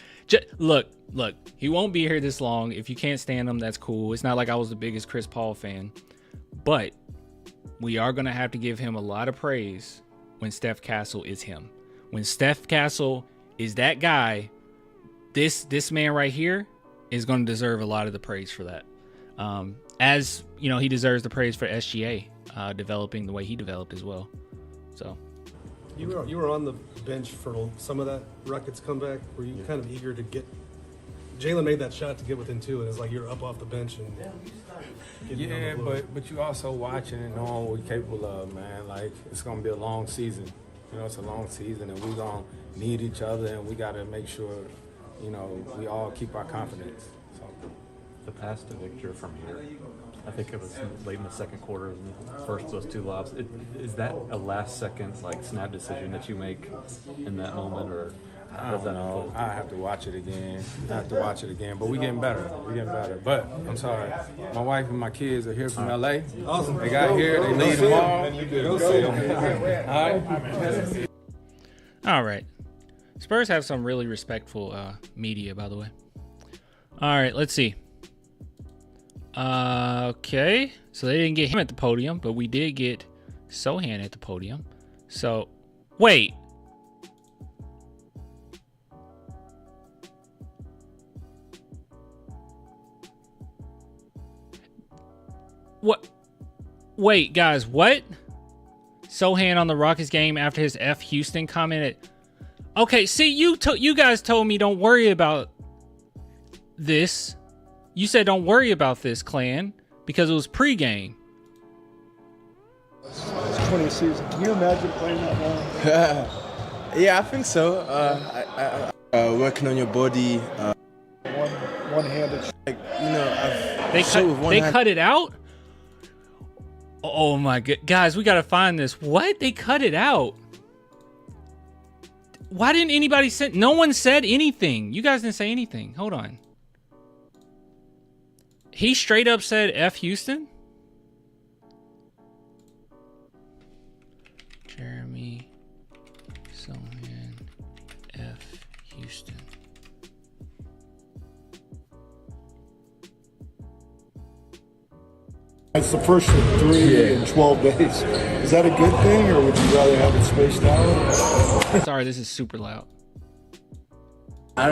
Look, he won't be here this long. If you can't stand him, that's cool. It's not like I was the biggest Chris Paul fan. But we are going to have to give him a lot of praise when Steph Castle is him. When Steph Castle is that guy, this man right here is going to deserve a lot of the praise for that. As he deserves the praise for SGA developing the way he developed as well. So you were on the bench for some of that Rockets comeback. Were you kind of eager to get? Jalen made that shot to get within two, and it's like you're up off the bench and. Yeah, but you also watching and knowing what we're capable of, man. Like it's gonna be a long season. It's a long season, and we're gonna need each other, and we gotta make sure. We all keep our confidence. So. The pass to Victor from here, I think it was late in the second quarter, and first those two lobs. Is that a last-second snap decision that you make in that moment, or I don't know. I have to watch it again. But we're getting better. But I'm sorry, my wife and my kids are here from LA. Awesome. They got here. They leave tomorrow. All right. Spurs have some really respectful media, by the way. All right, let's see. Okay, so they didn't get him at the podium, but we did get Sochan at the podium. So, wait. What? Wait, guys, what? Sochan on the Rockets game after his F Houston commented. Okay, see, you guys told me don't worry about this. You said don't worry about this, Clan, because it was pregame. It's 20th season. Can you imagine playing that long? Yeah, I think so. Working on your body. One one-handed. Like, you know, They cut it out. Oh my god, guys, we gotta find this. What? They cut it out. Why didn't anybody say? No one said anything. You guys didn't say anything. Hold on. He straight up said F Houston. Jeremy Sochan F Houston. It's the first of 3 in 12 days. Is that a good thing, or would you rather have it spaced out? Sorry, this is super loud. I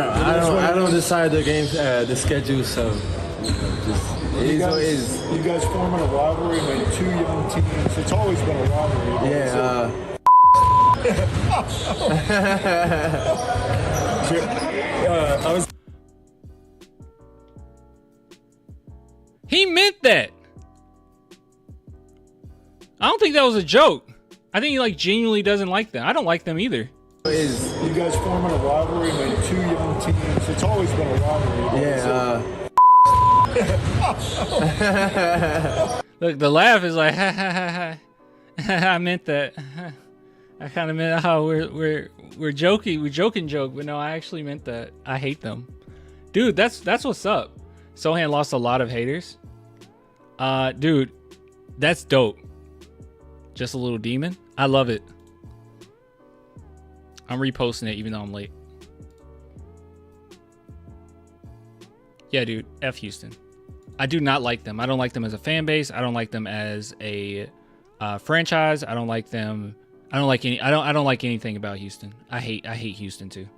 don't decide the game, the schedule, so it is what it is. You guys forming a rivalry, made 2 young teams. It's always been a rivalry. Yeah. He meant that. I don't think that was a joke. I think he like genuinely doesn't like them. I don't like them either. You guys forming a rivalry, made 2 young teams. It's always been a rivalry. Yeah. Look, the laugh is like, ha ha ha ha. I meant that. I kind of meant how we're joking, joke, but no, I actually meant that. I hate them, dude. That's what's up. Sochan lost a lot of haters. Dude, that's dope. Just a little demon. I love it. I'm reposting it even though I'm late. Yeah, dude. F Houston. I do not like them. I don't like them as a fan base. I don't like them as a franchise. I don't like them. I don't like anything about Houston. I hate Houston too.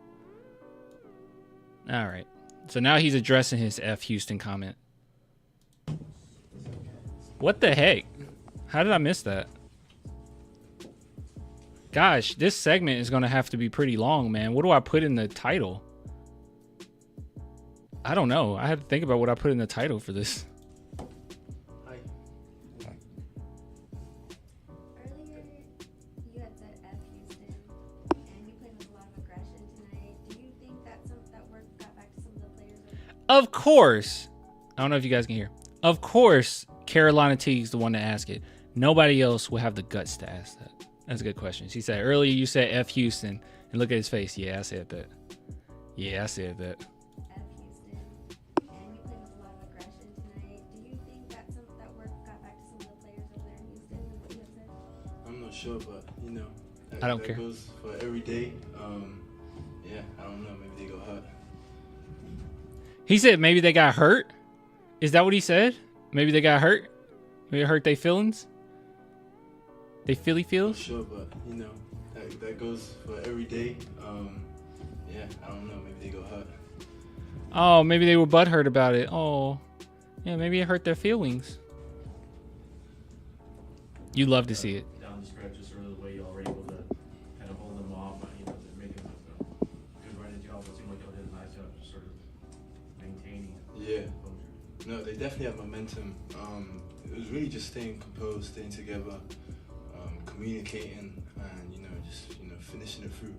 All right. So now he's addressing his F Houston comment. What the heck? How did I miss that? Gosh, this segment is going to have to be pretty long, man. What do I put in the title? I don't know. I have to think about what I put in the title for this. Earlier, you had said F Houston, and you played with a lot of aggression tonight. Do you think that work got back to some of the players? Of course. I don't know if you guys can hear. Of course, Carolina Teague's the one to ask it. Nobody else will have the guts to ask that. That's a good question. She said, earlier you said F Houston, and look at his face. Yeah, I said that. Yeah, I said that. F Houston, and you played with a lot of aggression tonight. Do you think that work got back to some of the players over there in Houston and what you had said? I'm not sure, but you know, I don't care. That goes for every day. Yeah, I don't know. Maybe they got hurt. He said maybe they got hurt. Is that what he said? Maybe they got hurt. Maybe it hurt their feelings. They feels? Not sure, but you know, that goes for every day. Yeah, I don't know. Maybe they got hurt. Oh, maybe they were butthurt about it. Oh, yeah, maybe it hurt their feelings. You love to see it. Down the stretch, just sort of the way y'all were able to kind of hold them off, you know, making a good running job. It seemed like y'all did a nice job just sort of maintaining composure. No, they definitely have momentum. It was really just staying composed, staying together, communicating, and just finishing it through.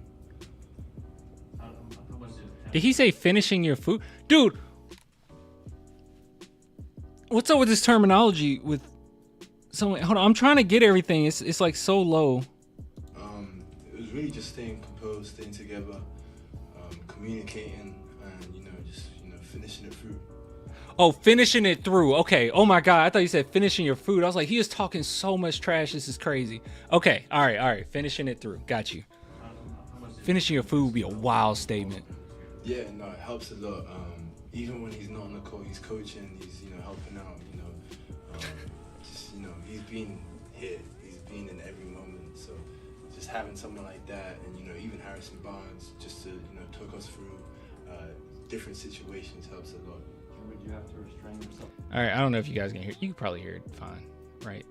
How much Did he say finishing your food? Dude, what's up with this terminology with someone? Hold on, I'm trying to get everything. It's like so low. It was really just staying composed, staying together, communicating, and just finishing it through. Oh, finishing it through. Okay. Oh my God. I thought you said finishing your food. I was like, he is talking so much trash. This is crazy. Okay. All right. Finishing it through. Got you. Finishing your food would be a wild statement. Yeah, no, it helps a lot. Even when he's not on the court, he's coaching, he's helping out, he's been here, he's been in every moment. So just having someone like that, and even Harrison Barnes, just to talk us through different situations helps a lot. Would you have to restrain yourself? All right, I don't know if you guys can hear. You can probably hear it fine, right?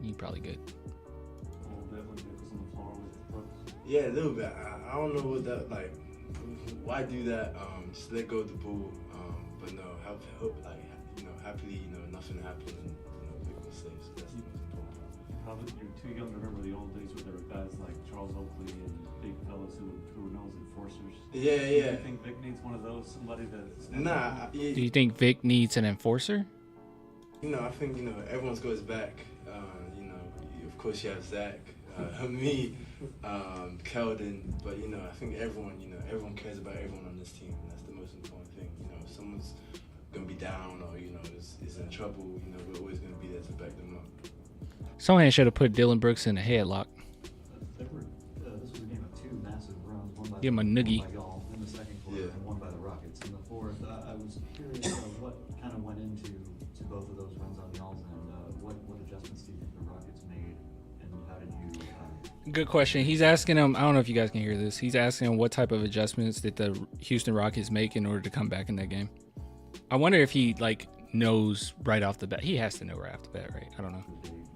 You probably good. A little bit when Nick was on the floor with Brooks? Yeah, a little bit. I don't know what that, like, why do that? Just let go of the ball. But no, happily, nothing happened and, big mistakes. That's the most important. Probably you're too young to remember the old days where there were guys like Charles Oakley and big fellas who were known as enforcers. Yeah, Do yeah. you think Vic needs one of those, somebody that? Nah, Do you think Vic needs an enforcer? you know, I think, you know, everyone's got his back. You know, of course you have Zach, me, Keldon, but, you know, I think everyone, you know, everyone cares about everyone on this team, and that's the most important thing. You know, if someone's going to be down or, you know, is in trouble, you know, we're always going to be there to back them up. Sohan should have put Dylan Brooks in a headlock. This was a game of two massive runs, one by Give him a noogie. one by y'all in the second quarter and one by the Rockets in the fourth. I was curious what kind of went into both of those runs on y'all's end. What adjustments do you think the Rockets made, and how did you? Good question. He's asking him, I don't know if you guys can hear this. He's asking him what type of adjustments did the Houston Rockets make in order to come back in that game. I wonder if he like knows right off the bat. He has to know right off the bat, right? I don't know.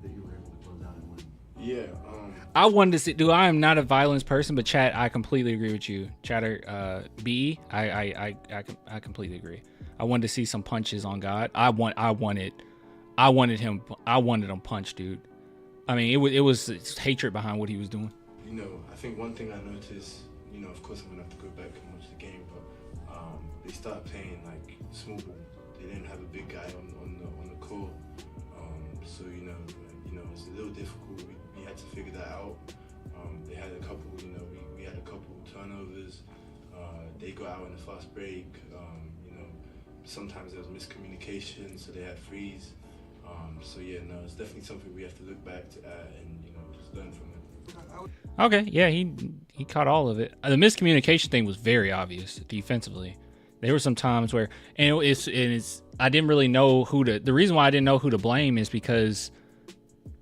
That you were able to close out and win. Yeah. I wanted to see, dude, I am not a violence person, but Chat, I completely agree with you. Chatter, B, I completely agree. I wanted to see some punches on God. I wanted him punched, dude. I mean, it was hatred behind what he was doing. You know, I think one thing I noticed, you know, of course I'm gonna have to go back and watch the game, but they started playing like small ball. They didn't have a big guy on the court, so you know, it's a little difficult. We had to figure that out. They had a couple, you know, we had a couple turnovers. They got out in the fast break. You know, sometimes there was miscommunication, so they had freeze. So yeah, no, it's definitely something we have to look back to and you know just learn from it. Okay, yeah, he caught all of it. The miscommunication thing was very obvious defensively. There were some times where, and it's I didn't really know the reason why I didn't know who to blame is because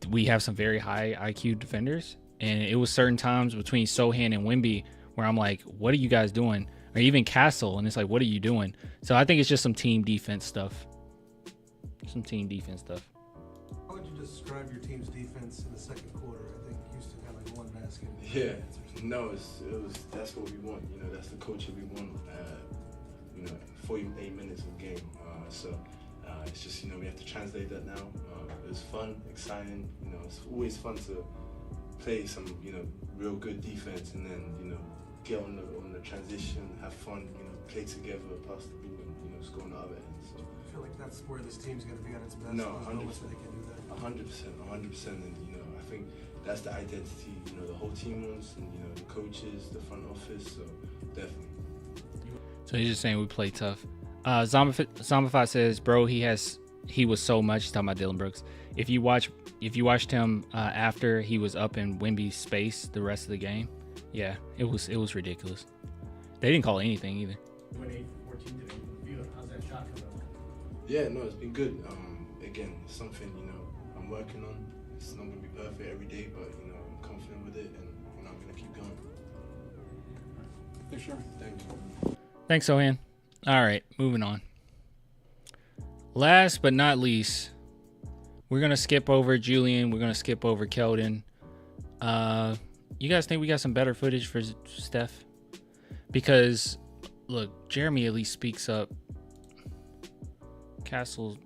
we have some very high IQ defenders, and it was certain times between Sochan and Wemby where I'm like, what are you guys doing? Or even Castle, and it's like, what are you doing? So I think it's just some team defense stuff. How would you describe your team's defense in the second quarter? I think Houston had like one basket. Yeah, no, that's what we want. You know, that's the culture we want. You know, 48 minutes of game. So it's just, you know, we have to translate that now. It was fun, exciting. You know, it's always fun to play some, you know, real good defense, and then, you know, get on the transition, have fun, you know, play together, pass the ball, and, you know, score on the other end. So I feel like that's where this team's going to be at its best. no, 100%. 100%, They can do that. 100%, and you know, I think that's the identity, you know, the whole team wants, and you know, the coaches, the front office. So definitely. So he's just saying we play tough. Zombify says, bro, he was so much. He's talking about Dylan Brooks. If you watched him after he was up in Wemby's space the rest of the game, yeah, it was ridiculous. They didn't call anything either. You went 8 for 14 today. How's that shot coming along? Yeah, no, it's been good. Again, it's something, you know, I'm working on. It's not gonna be perfect every day, but you know, I'm confident with it, and you know, I'm gonna keep going. For sure. Thank you. Thanks, Sohan. All right, moving on. Last but not least, we're going to skip over Julian. We're going to skip over Keldon. You guys think we got some better footage for Steph? Because, look, Jeremy at least speaks up. Castle,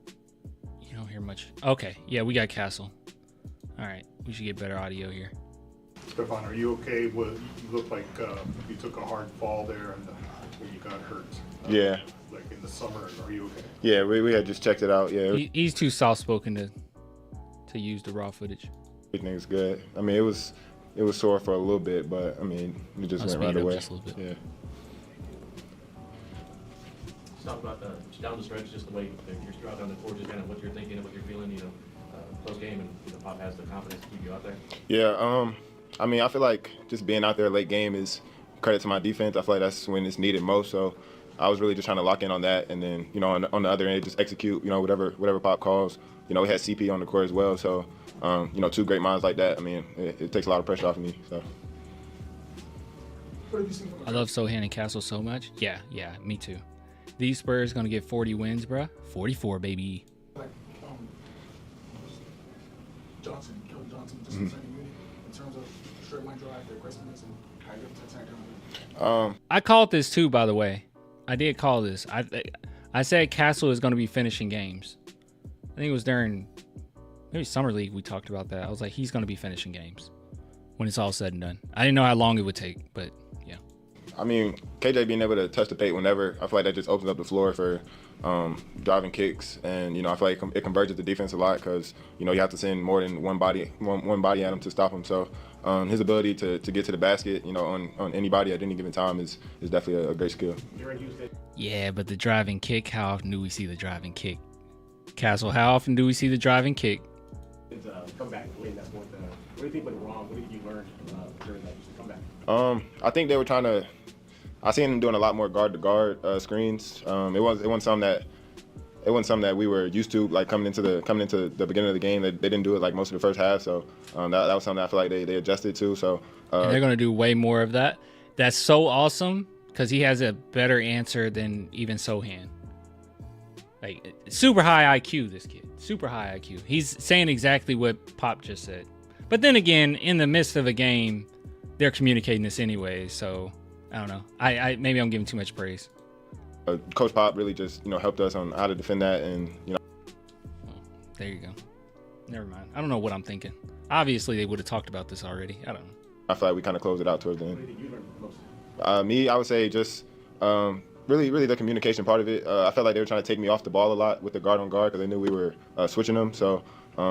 you don't hear much. Okay, yeah, we got Castle. All right, we should get better audio here. Stephon, are you okay with, you look like you took a hard fall there and when you got hurt? Yeah. Like in the summer, are you okay? Yeah, we had just checked it out. Yeah. He's too soft-spoken to use the raw footage. Everything's good. I mean, it was sore for a little bit, but I mean, it just went right away. Just a little bit. Yeah. Let's talk about down the stretch, just the way you're throughout down the court, just kind of what you're thinking and what you're feeling, you know, close game, and you know, Pop has the confidence to keep you out there. Yeah. I mean, I feel like just being out there late game is credit to my defense. I feel like that's when it's needed most. So I was really just trying to lock in on that, and then, you know, on the other end, just execute, you know, whatever Pop calls. You know, we had CP on the court as well, so you know, two great minds like that. I mean, it takes a lot of pressure off of me. So. I love Sochan and Castle so much. Yeah, me too. These Spurs gonna get 40 wins, bruh. 44, baby. Like Keldon Johnson, just in terms of straight line drive, their aggressiveness, and how you attack. I called this too, by the way. I did call this. I said Castle is gonna be finishing games. I think it was during maybe Summer League we talked about that. I was like, he's gonna be finishing games when it's all said and done. I didn't know how long it would take, but yeah. I mean, KJ being able to touch the paint whenever, I feel like that just opens up the floor for driving kicks, and I feel like it converges the defense a lot because you have to send more than one body at him to stop him. So his ability to get to the basket, on anybody at any given time is definitely a great skill. Yeah, but the driving kick, how often do we see the driving kick? Castle, how often do we see the driving kick? Come back late in that fourth. What do you think went wrong? What did you learn during that comeback? I think they were trying to. I seen them doing a lot more guard-to-guard screens. It wasn't something that we were used to, like coming into the beginning of the game. They didn't do it like most of the first half, so that was something I feel like they adjusted to. So and they're gonna do way more of that. That's so awesome because he has a better answer than even Sochan. Like super high IQ, this kid. Super high IQ. He's saying exactly what Pop just said. But then again, in the midst of a game, they're communicating this anyway. So I don't know. I maybe I'm giving too much praise. Coach Pop really just helped us on how to defend that, and there you go. Never mind. I don't know what I'm thinking. Obviously, they would have talked about this already. I don't know. I feel like we kind of closed it out towards the end. I would say just really the communication part of it. I felt like they were trying to take me off the ball a lot with the guard on guard because they knew we were switching them. So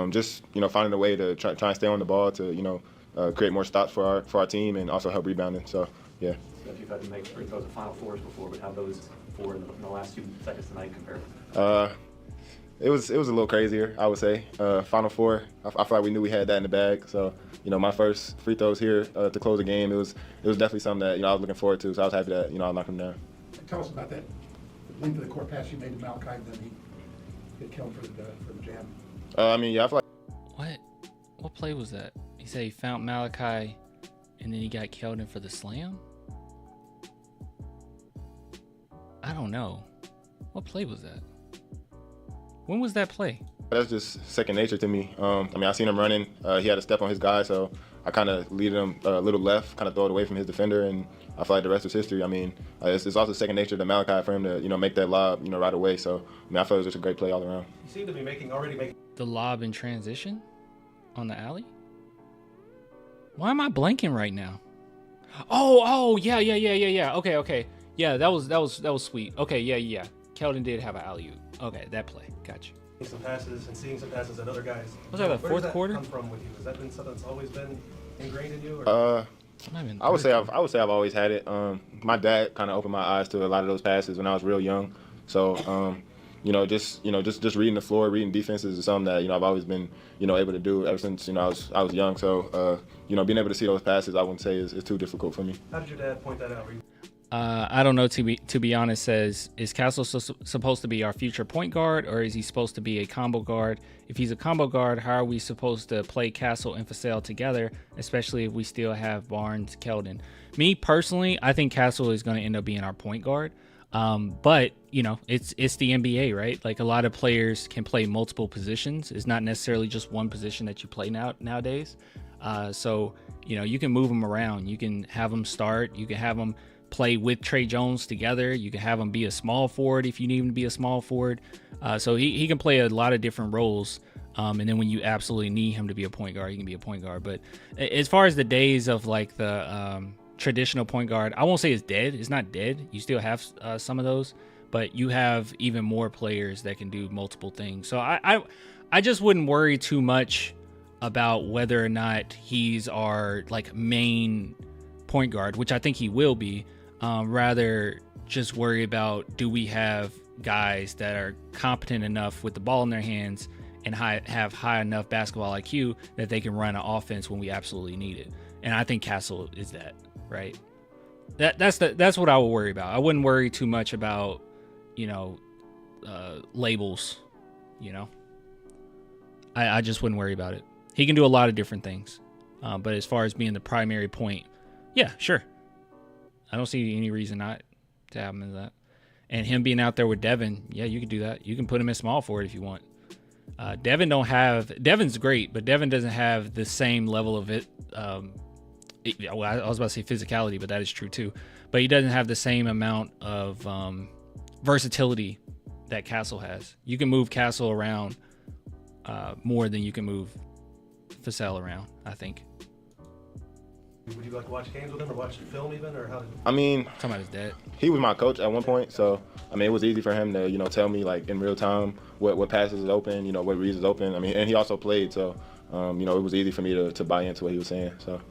just finding a way to try and stay on the ball to create more stops for our team and also help rebounding. So yeah. You've had to make free throws at Final Fours before, but how those four in the last 2 seconds tonight compare? It was a little crazier, I would say. Final Four, I feel like we knew we had that in the bag. So my first free throws here to close the game, it was definitely something that I was looking forward to. So I was happy that I knocked them down. Tell us about that length of the court pass you made to Malachi, then he hit Keldon for the jam. I feel like. What play was that? He said he found Malachi, and then he got Keldon for the slam. I don't know. What play was that? When was that play? That's just second nature to me. I seen him running. He had a step on his guy, so I kind of lead him a little left, kind of throw it away from his defender, and I feel like the rest is history. It's also second nature to Malachi for him to make that lob right away. So I feel it was just a great play all around. You seem to be already making the lob in transition on the alley. Why am I blanking right now? Oh yeah. Okay. Yeah, that was sweet. Okay, yeah. Keldon did have an alley-oop. Okay, that play. Gotcha. some passes and seeing some passes that other guys. Was that the Where fourth does that quarter? come from with you? Has that been something that's always been ingrained in you? Or? I would say I've always had it. My dad kind of opened my eyes to a lot of those passes when I was real young. So, just reading the floor, reading defenses is something that I've always been able to do ever since I was young. So, being able to see those passes, I wouldn't say is too difficult for me. How did your dad point that out? I don't know. To be honest, says, is Castle supposed to be our future point guard, or is he supposed to be a combo guard? If he's a combo guard, how are we supposed to play Castle and Fasel together, especially if we still have Barnes, Keldon? Me personally, I think Castle is going to end up being our point guard. But it's the NBA, right? Like, a lot of players can play multiple positions. It's not necessarily just one position that you play nowadays. So you can move them around. You can have them start. You can have them play with Trey Jones together. You can have him be a small forward if you need him to be a small forward. So he can play a lot of different roles. And then when you absolutely need him to be a point guard, he can be a point guard. But as far as the days of like the traditional point guard, I won't say it's dead. It's not dead. You still have some of those, but you have even more players that can do multiple things. So I just wouldn't worry too much about whether or not he's our like main point guard, which I think he will be. Rather just worry about, do we have guys that are competent enough with the ball in their hands and have high enough basketball IQ that they can run an offense when we absolutely need it. And I think Castle is that, right? That's what I would worry about. I wouldn't worry too much about, labels, I just wouldn't worry about it. He can do a lot of different things. But as far as being the primary point, yeah, sure. I don't see any reason not to have him as that. And him being out there with Devin, yeah, you can do that. You can put him in small forward if you want. Devin's great, but Devin doesn't have the same level of it. I was about to say physicality, but that is true too. But he doesn't have the same amount of versatility that Castle has. You can move Castle around more than you can move Fasel around, I think. Would you like watch games with him or watch the film even, or how did? I mean, Talking about his dad. he was my coach at one point, so I mean, it was easy for him to tell me like in real time what passes is open, what reads is open. I mean, and he also played, so it was easy for me to buy into what he was saying. So.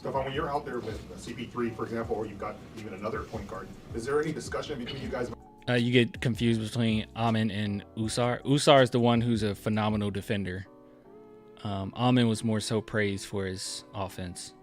Stephon, when you're out there with CP3, for example, or you've got even another point guard, is there any discussion between you guys? You get confused between Amin and Usar. Usar is the one who's a phenomenal defender. Amin was more so praised for his offense.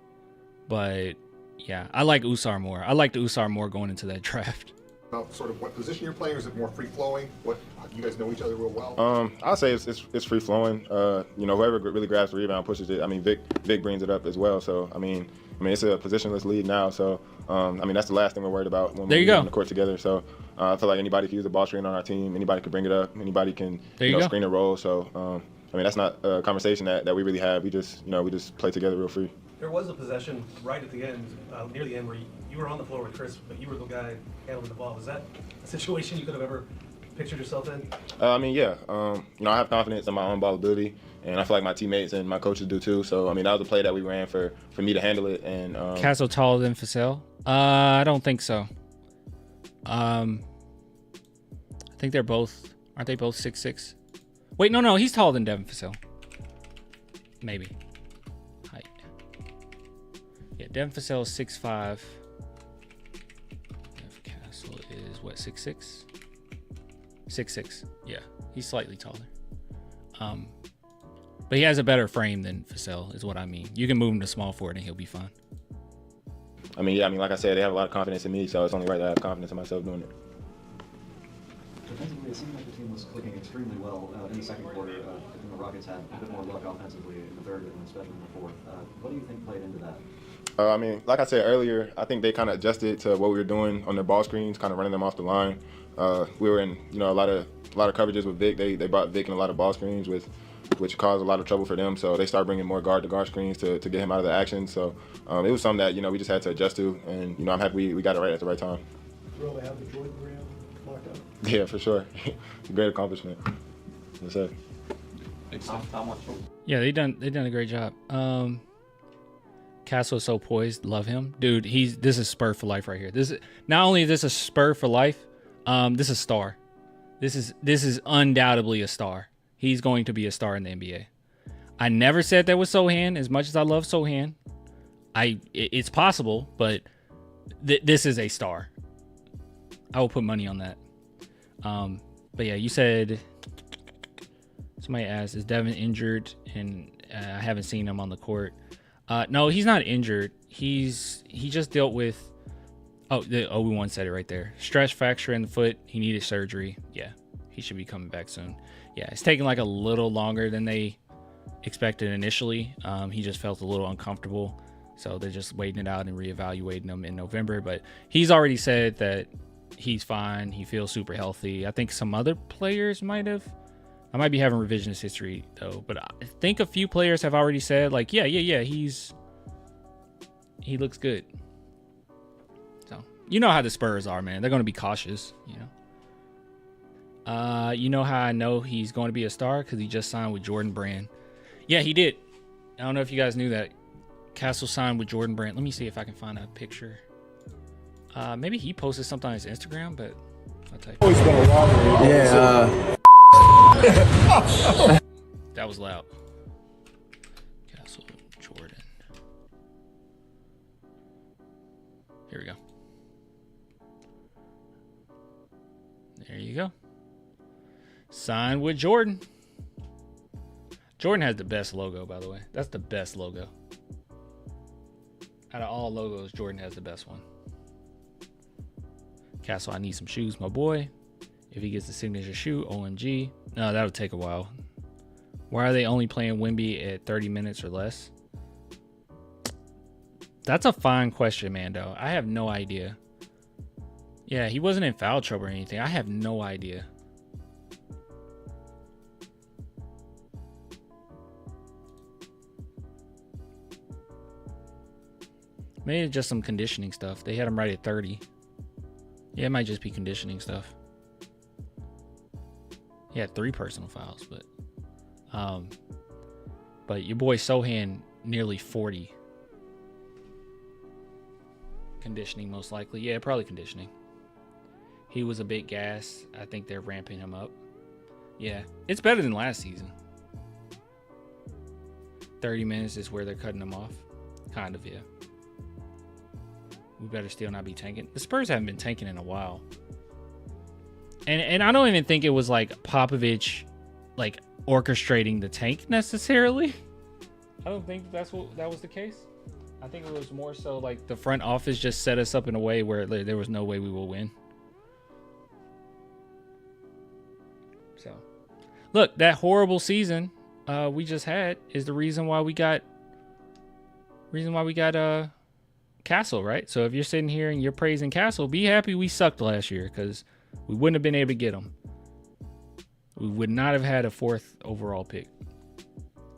But, yeah, I like Usar more. I liked Usar more going into that draft. About sort of what position you're playing? Is it more free-flowing? You guys know each other real well? I'll say it's free-flowing. Whoever really grabs the rebound pushes it. I mean, Vic brings it up as well. So, I mean, it's a positionless lead now. So, that's the last thing we're worried about when we're on the court together. So, I feel like anybody can use a ball screen on our team. Anybody can bring it up. Anybody can screen and roll. So, that's not a conversation that we really have. We just play together real free. There was a possession right at the end, near the end, where you were on the floor with Chris, but you were the guy handling the ball. Was that a situation you could have ever pictured yourself in? Yeah. I have confidence in my own ball ability, and I feel like my teammates and my coaches do too. So, that was a play that we ran for me to handle it. And Castle taller than Fasel? I don't think so. I think aren't they both 6'6"? Wait, no, he's taller than Devin Fasel. Maybe. Height. Yeah, Devin Fasel is 6'5". Castle is what, 6'6"? 6'6". Yeah, he's slightly taller. But he has a better frame than Fasel, is what I mean. You can move him to small forward and he'll be fine. Like I said, they have a lot of confidence in me, so it's only right that I have confidence in myself doing it. Defensively, it seemed like the team was clicking extremely well in the second quarter. The Rockets had a bit more luck offensively in the third and especially in the fourth. What do you think played into that? Like I said earlier, I think they kind of adjusted to what we were doing on their ball screens, kind of running them off the line. We were in, a lot of coverages with Vic. They brought Vic in a lot of ball screens, which caused a lot of trouble for them. So they started bringing more guard-to-guard screens to get him out of the action. So it was something that we just had to adjust to, and I'm happy we got it right at the right time. Really have the Jordan Brand locked up. Yeah, for sure. Great accomplishment. Yes, sir. Yeah, they done a great job. Castle is so poised. Love him, dude. This is Spur for life right here. This is not only is this a Spur for life. This is star. This is undoubtedly a star. He's going to be a star in the NBA. I never said that with Sochan. As much as I love Sochan, it's possible, but this is a star. I will put money on that. But yeah, you said somebody asked, is Devin injured? And I haven't seen him on the court. No, he's not injured. He just dealt with. Oh, the OB1 said it right there. Stress fracture in the foot. He needed surgery. Yeah, he should be coming back soon. Yeah, it's taking like a little longer than they expected initially. He just felt a little uncomfortable, so they're just waiting it out and reevaluating him in November. But he's already said that he's fine. He feels super healthy. I think some other players might have. I might be having revisionist history though, but I think a few players have already said like, yeah, he looks good. So you know how the Spurs are, man. They're going to be cautious, You know how I know he's going to be a star? Because he just signed with Jordan Brand. Yeah, he did. I don't know if you guys knew that. Castle signed with Jordan Brand. Let me see if I can find a picture. Maybe he posted something on his Instagram, but I'll tell you. Yeah. That was loud. Castle Jordan. Here we go. There you go. Signed with Jordan. Jordan has the best logo, by the way. That's the best logo. Out of all logos, Jordan has the best one. Castle, I need some shoes, my boy. If he gets the signature shoe, OMG. No, that'll take a while. Why are they only playing Wemby at 30 minutes or less? That's a fine question, Mando. I have no idea. Yeah, he wasn't in foul trouble or anything. I have no idea. Maybe it's just some conditioning stuff. They had him right at 30. Yeah, it might just be conditioning stuff. He had 3 personal fouls, but your boy Sochan nearly 40. Conditioning, most likely. Yeah, probably conditioning. He was a bit gassed. I think they're ramping him up. Yeah, it's better than last season. 30 minutes is where they're cutting him off. Kind of, yeah. We better still not be tanking. The Spurs haven't been tanking in a while. And I don't even think it was like Popovich like orchestrating the tank necessarily. I don't think that was the case. I think it was more so like the front office just set us up in a way where there was no way we will win. So, look, that horrible season we just had is the reason why we got Castle, right? So if you're sitting here and you're praising Castle, be happy we sucked last year because we wouldn't have been able to get him. We would not have had a 4th overall pick.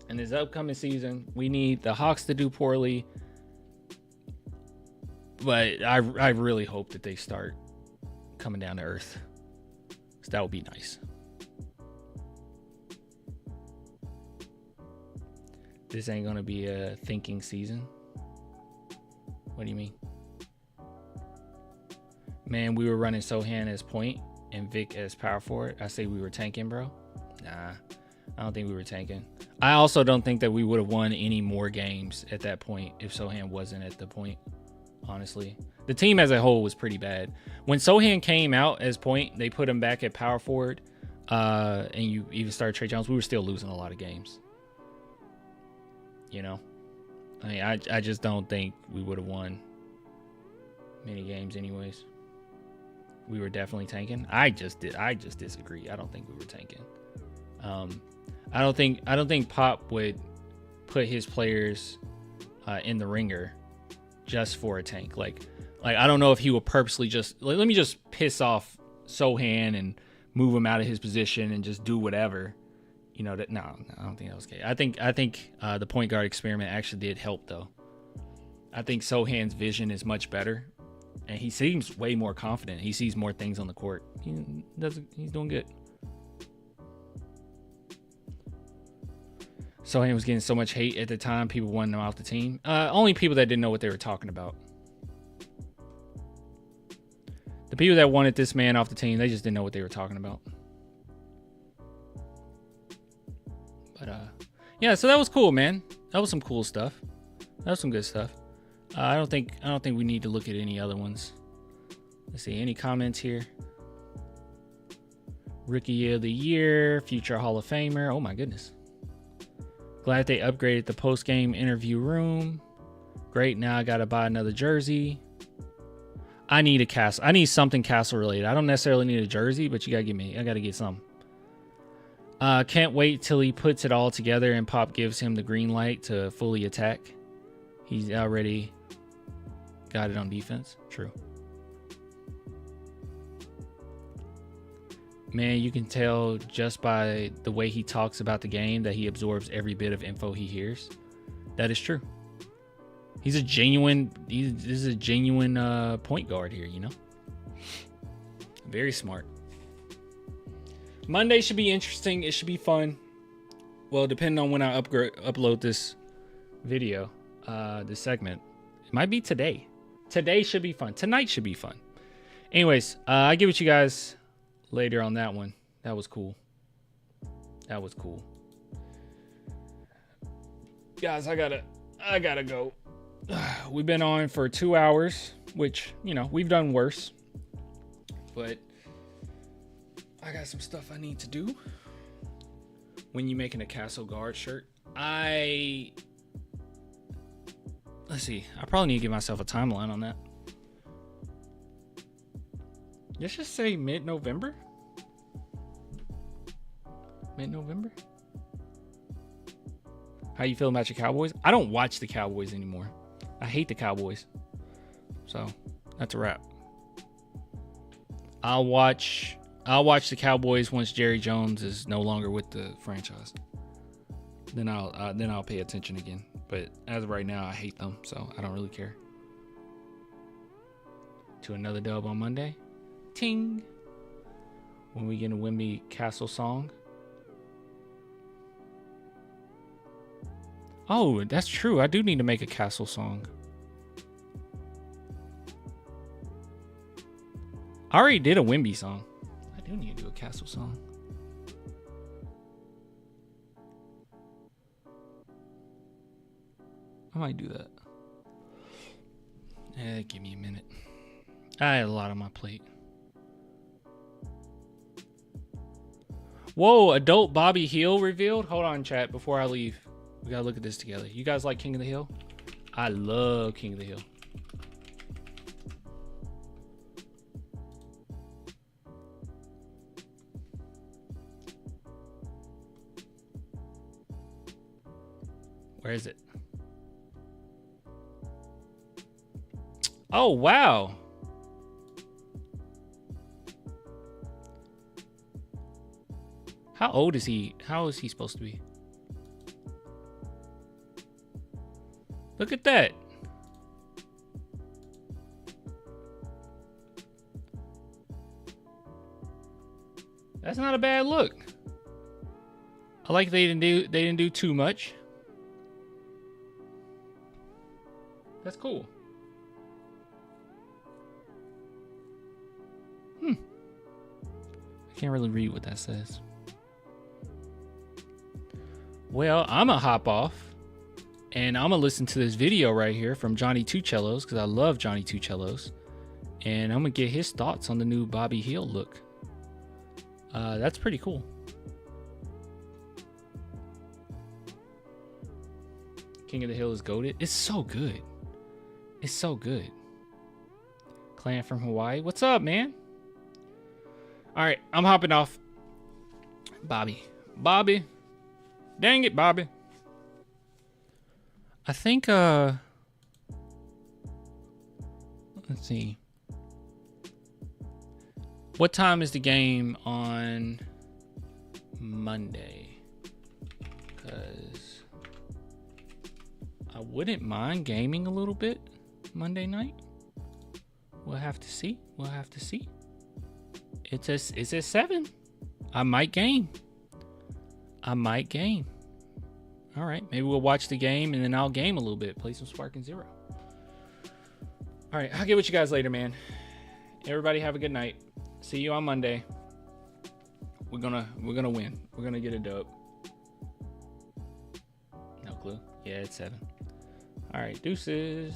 And this upcoming season, we need the Hawks to do poorly. But I really hope that they start coming down to earth. So that would be nice. This ain't going to be a thinking season. What do you mean? Man, we were running Sochan as point and Vic as power forward. I say we were tanking, bro. Nah, I don't think we were tanking. I also don't think that we would have won any more games at that point if Sochan wasn't at the point, honestly. The team as a whole was pretty bad. When Sochan came out as point, they put him back at power forward, and you even started Trey Jones, we were still losing a lot of games. You know? I mean, I just don't think we would have won many games anyways. We were definitely tanking. I just disagree. I don't think we were tanking. I don't think Pop would put his players in the ringer just for a tank. Like I don't know if he will purposely just let me just piss off Sochan and move him out of his position and just do whatever. You know that no, I don't think that was okay. I think the point guard experiment actually did help though. I think Sochan's vision is much better, and he seems way more confident. He sees more things on the court. He's doing good. Sochan was getting so much hate at the time. People wanted him off the team. Only people that didn't know what they were talking about. The people that wanted this man off the team, they just didn't know what they were talking about. But yeah, so that was cool, man. That was some cool stuff. That was some good stuff. I don't think we need to look at any other ones. Let's see, any comments here? Rookie of the Year, future Hall of Famer. Oh my goodness. Glad they upgraded the post-game interview room. Great, now I gotta buy another jersey. I need a Castle. I need something Castle related. I don't necessarily need a jersey, but you gotta give me. I gotta get some. Can't wait till he puts it all together and Pop gives him the green light to fully attack. He's already got it on defense. True. Man, you can tell just by the way he talks about the game that he absorbs every bit of info he hears. That is true. This is a genuine point guard here, you know? Very smart. Monday should be interesting. It should be fun. Well, depending on when I upload this video, this segment. It might be today. Today should be fun. Tonight should be fun. Anyways, I give it to you guys later on that one. That was cool. That was cool. Guys, I gotta go. We've been on for 2 hours, which, you know, we've done worse. But I got some stuff I need to do. When you making a Castle Guard shirt, let's see. I probably need to give myself a timeline on that. Let's just say mid-November. Mid-November. How you feel about your Cowboys? I don't watch the Cowboys anymore. I hate the Cowboys. So that's a wrap. I'll watch the Cowboys once Jerry Jones is no longer with the franchise. Then I'll pay attention again. But as of right now, I hate them, so I don't really care. To another dub on Monday. Ting. When we get a Wimby Castle song. Oh, that's true. I do need to make a Castle song. I already did a Wimby song. I do need to do a Castle song. I might do that. Give me a minute. I had a lot on my plate. Whoa, adult Bobby Hill revealed? Hold on, chat, before I leave. We gotta look at this together. You guys like King of the Hill? I love King of the Hill. Where is it? Oh, wow. How old is he? How is he supposed to be? Look at that. That's not a bad look. I like they didn't do too much. That's cool. I can't really read what that says. Well, I'm gonna hop off and I'm gonna listen to this video right here from Johnny Two Cellos because I love Johnny Two Cellos, and I'm gonna get his thoughts on the new Bobby Hill look. That's pretty cool. King of the Hill is goated. It's so good. It's so good. Clan from Hawaii. What's up, man? All right, I'm hopping off. Bobby. Dang it, Bobby. I think, let's see. What time is the game on Monday? Because I wouldn't mind gaming a little bit Monday night. We'll have to see. It's at 7. I might game. All right, maybe we'll watch the game and then I'll game a little bit, play some Sparking Zero. All right, I'll get with you guys later, man. Everybody have a good night. See you on Monday. We're gonna win. We're gonna get a dub. No clue. Yeah, it's 7. All right, deuces.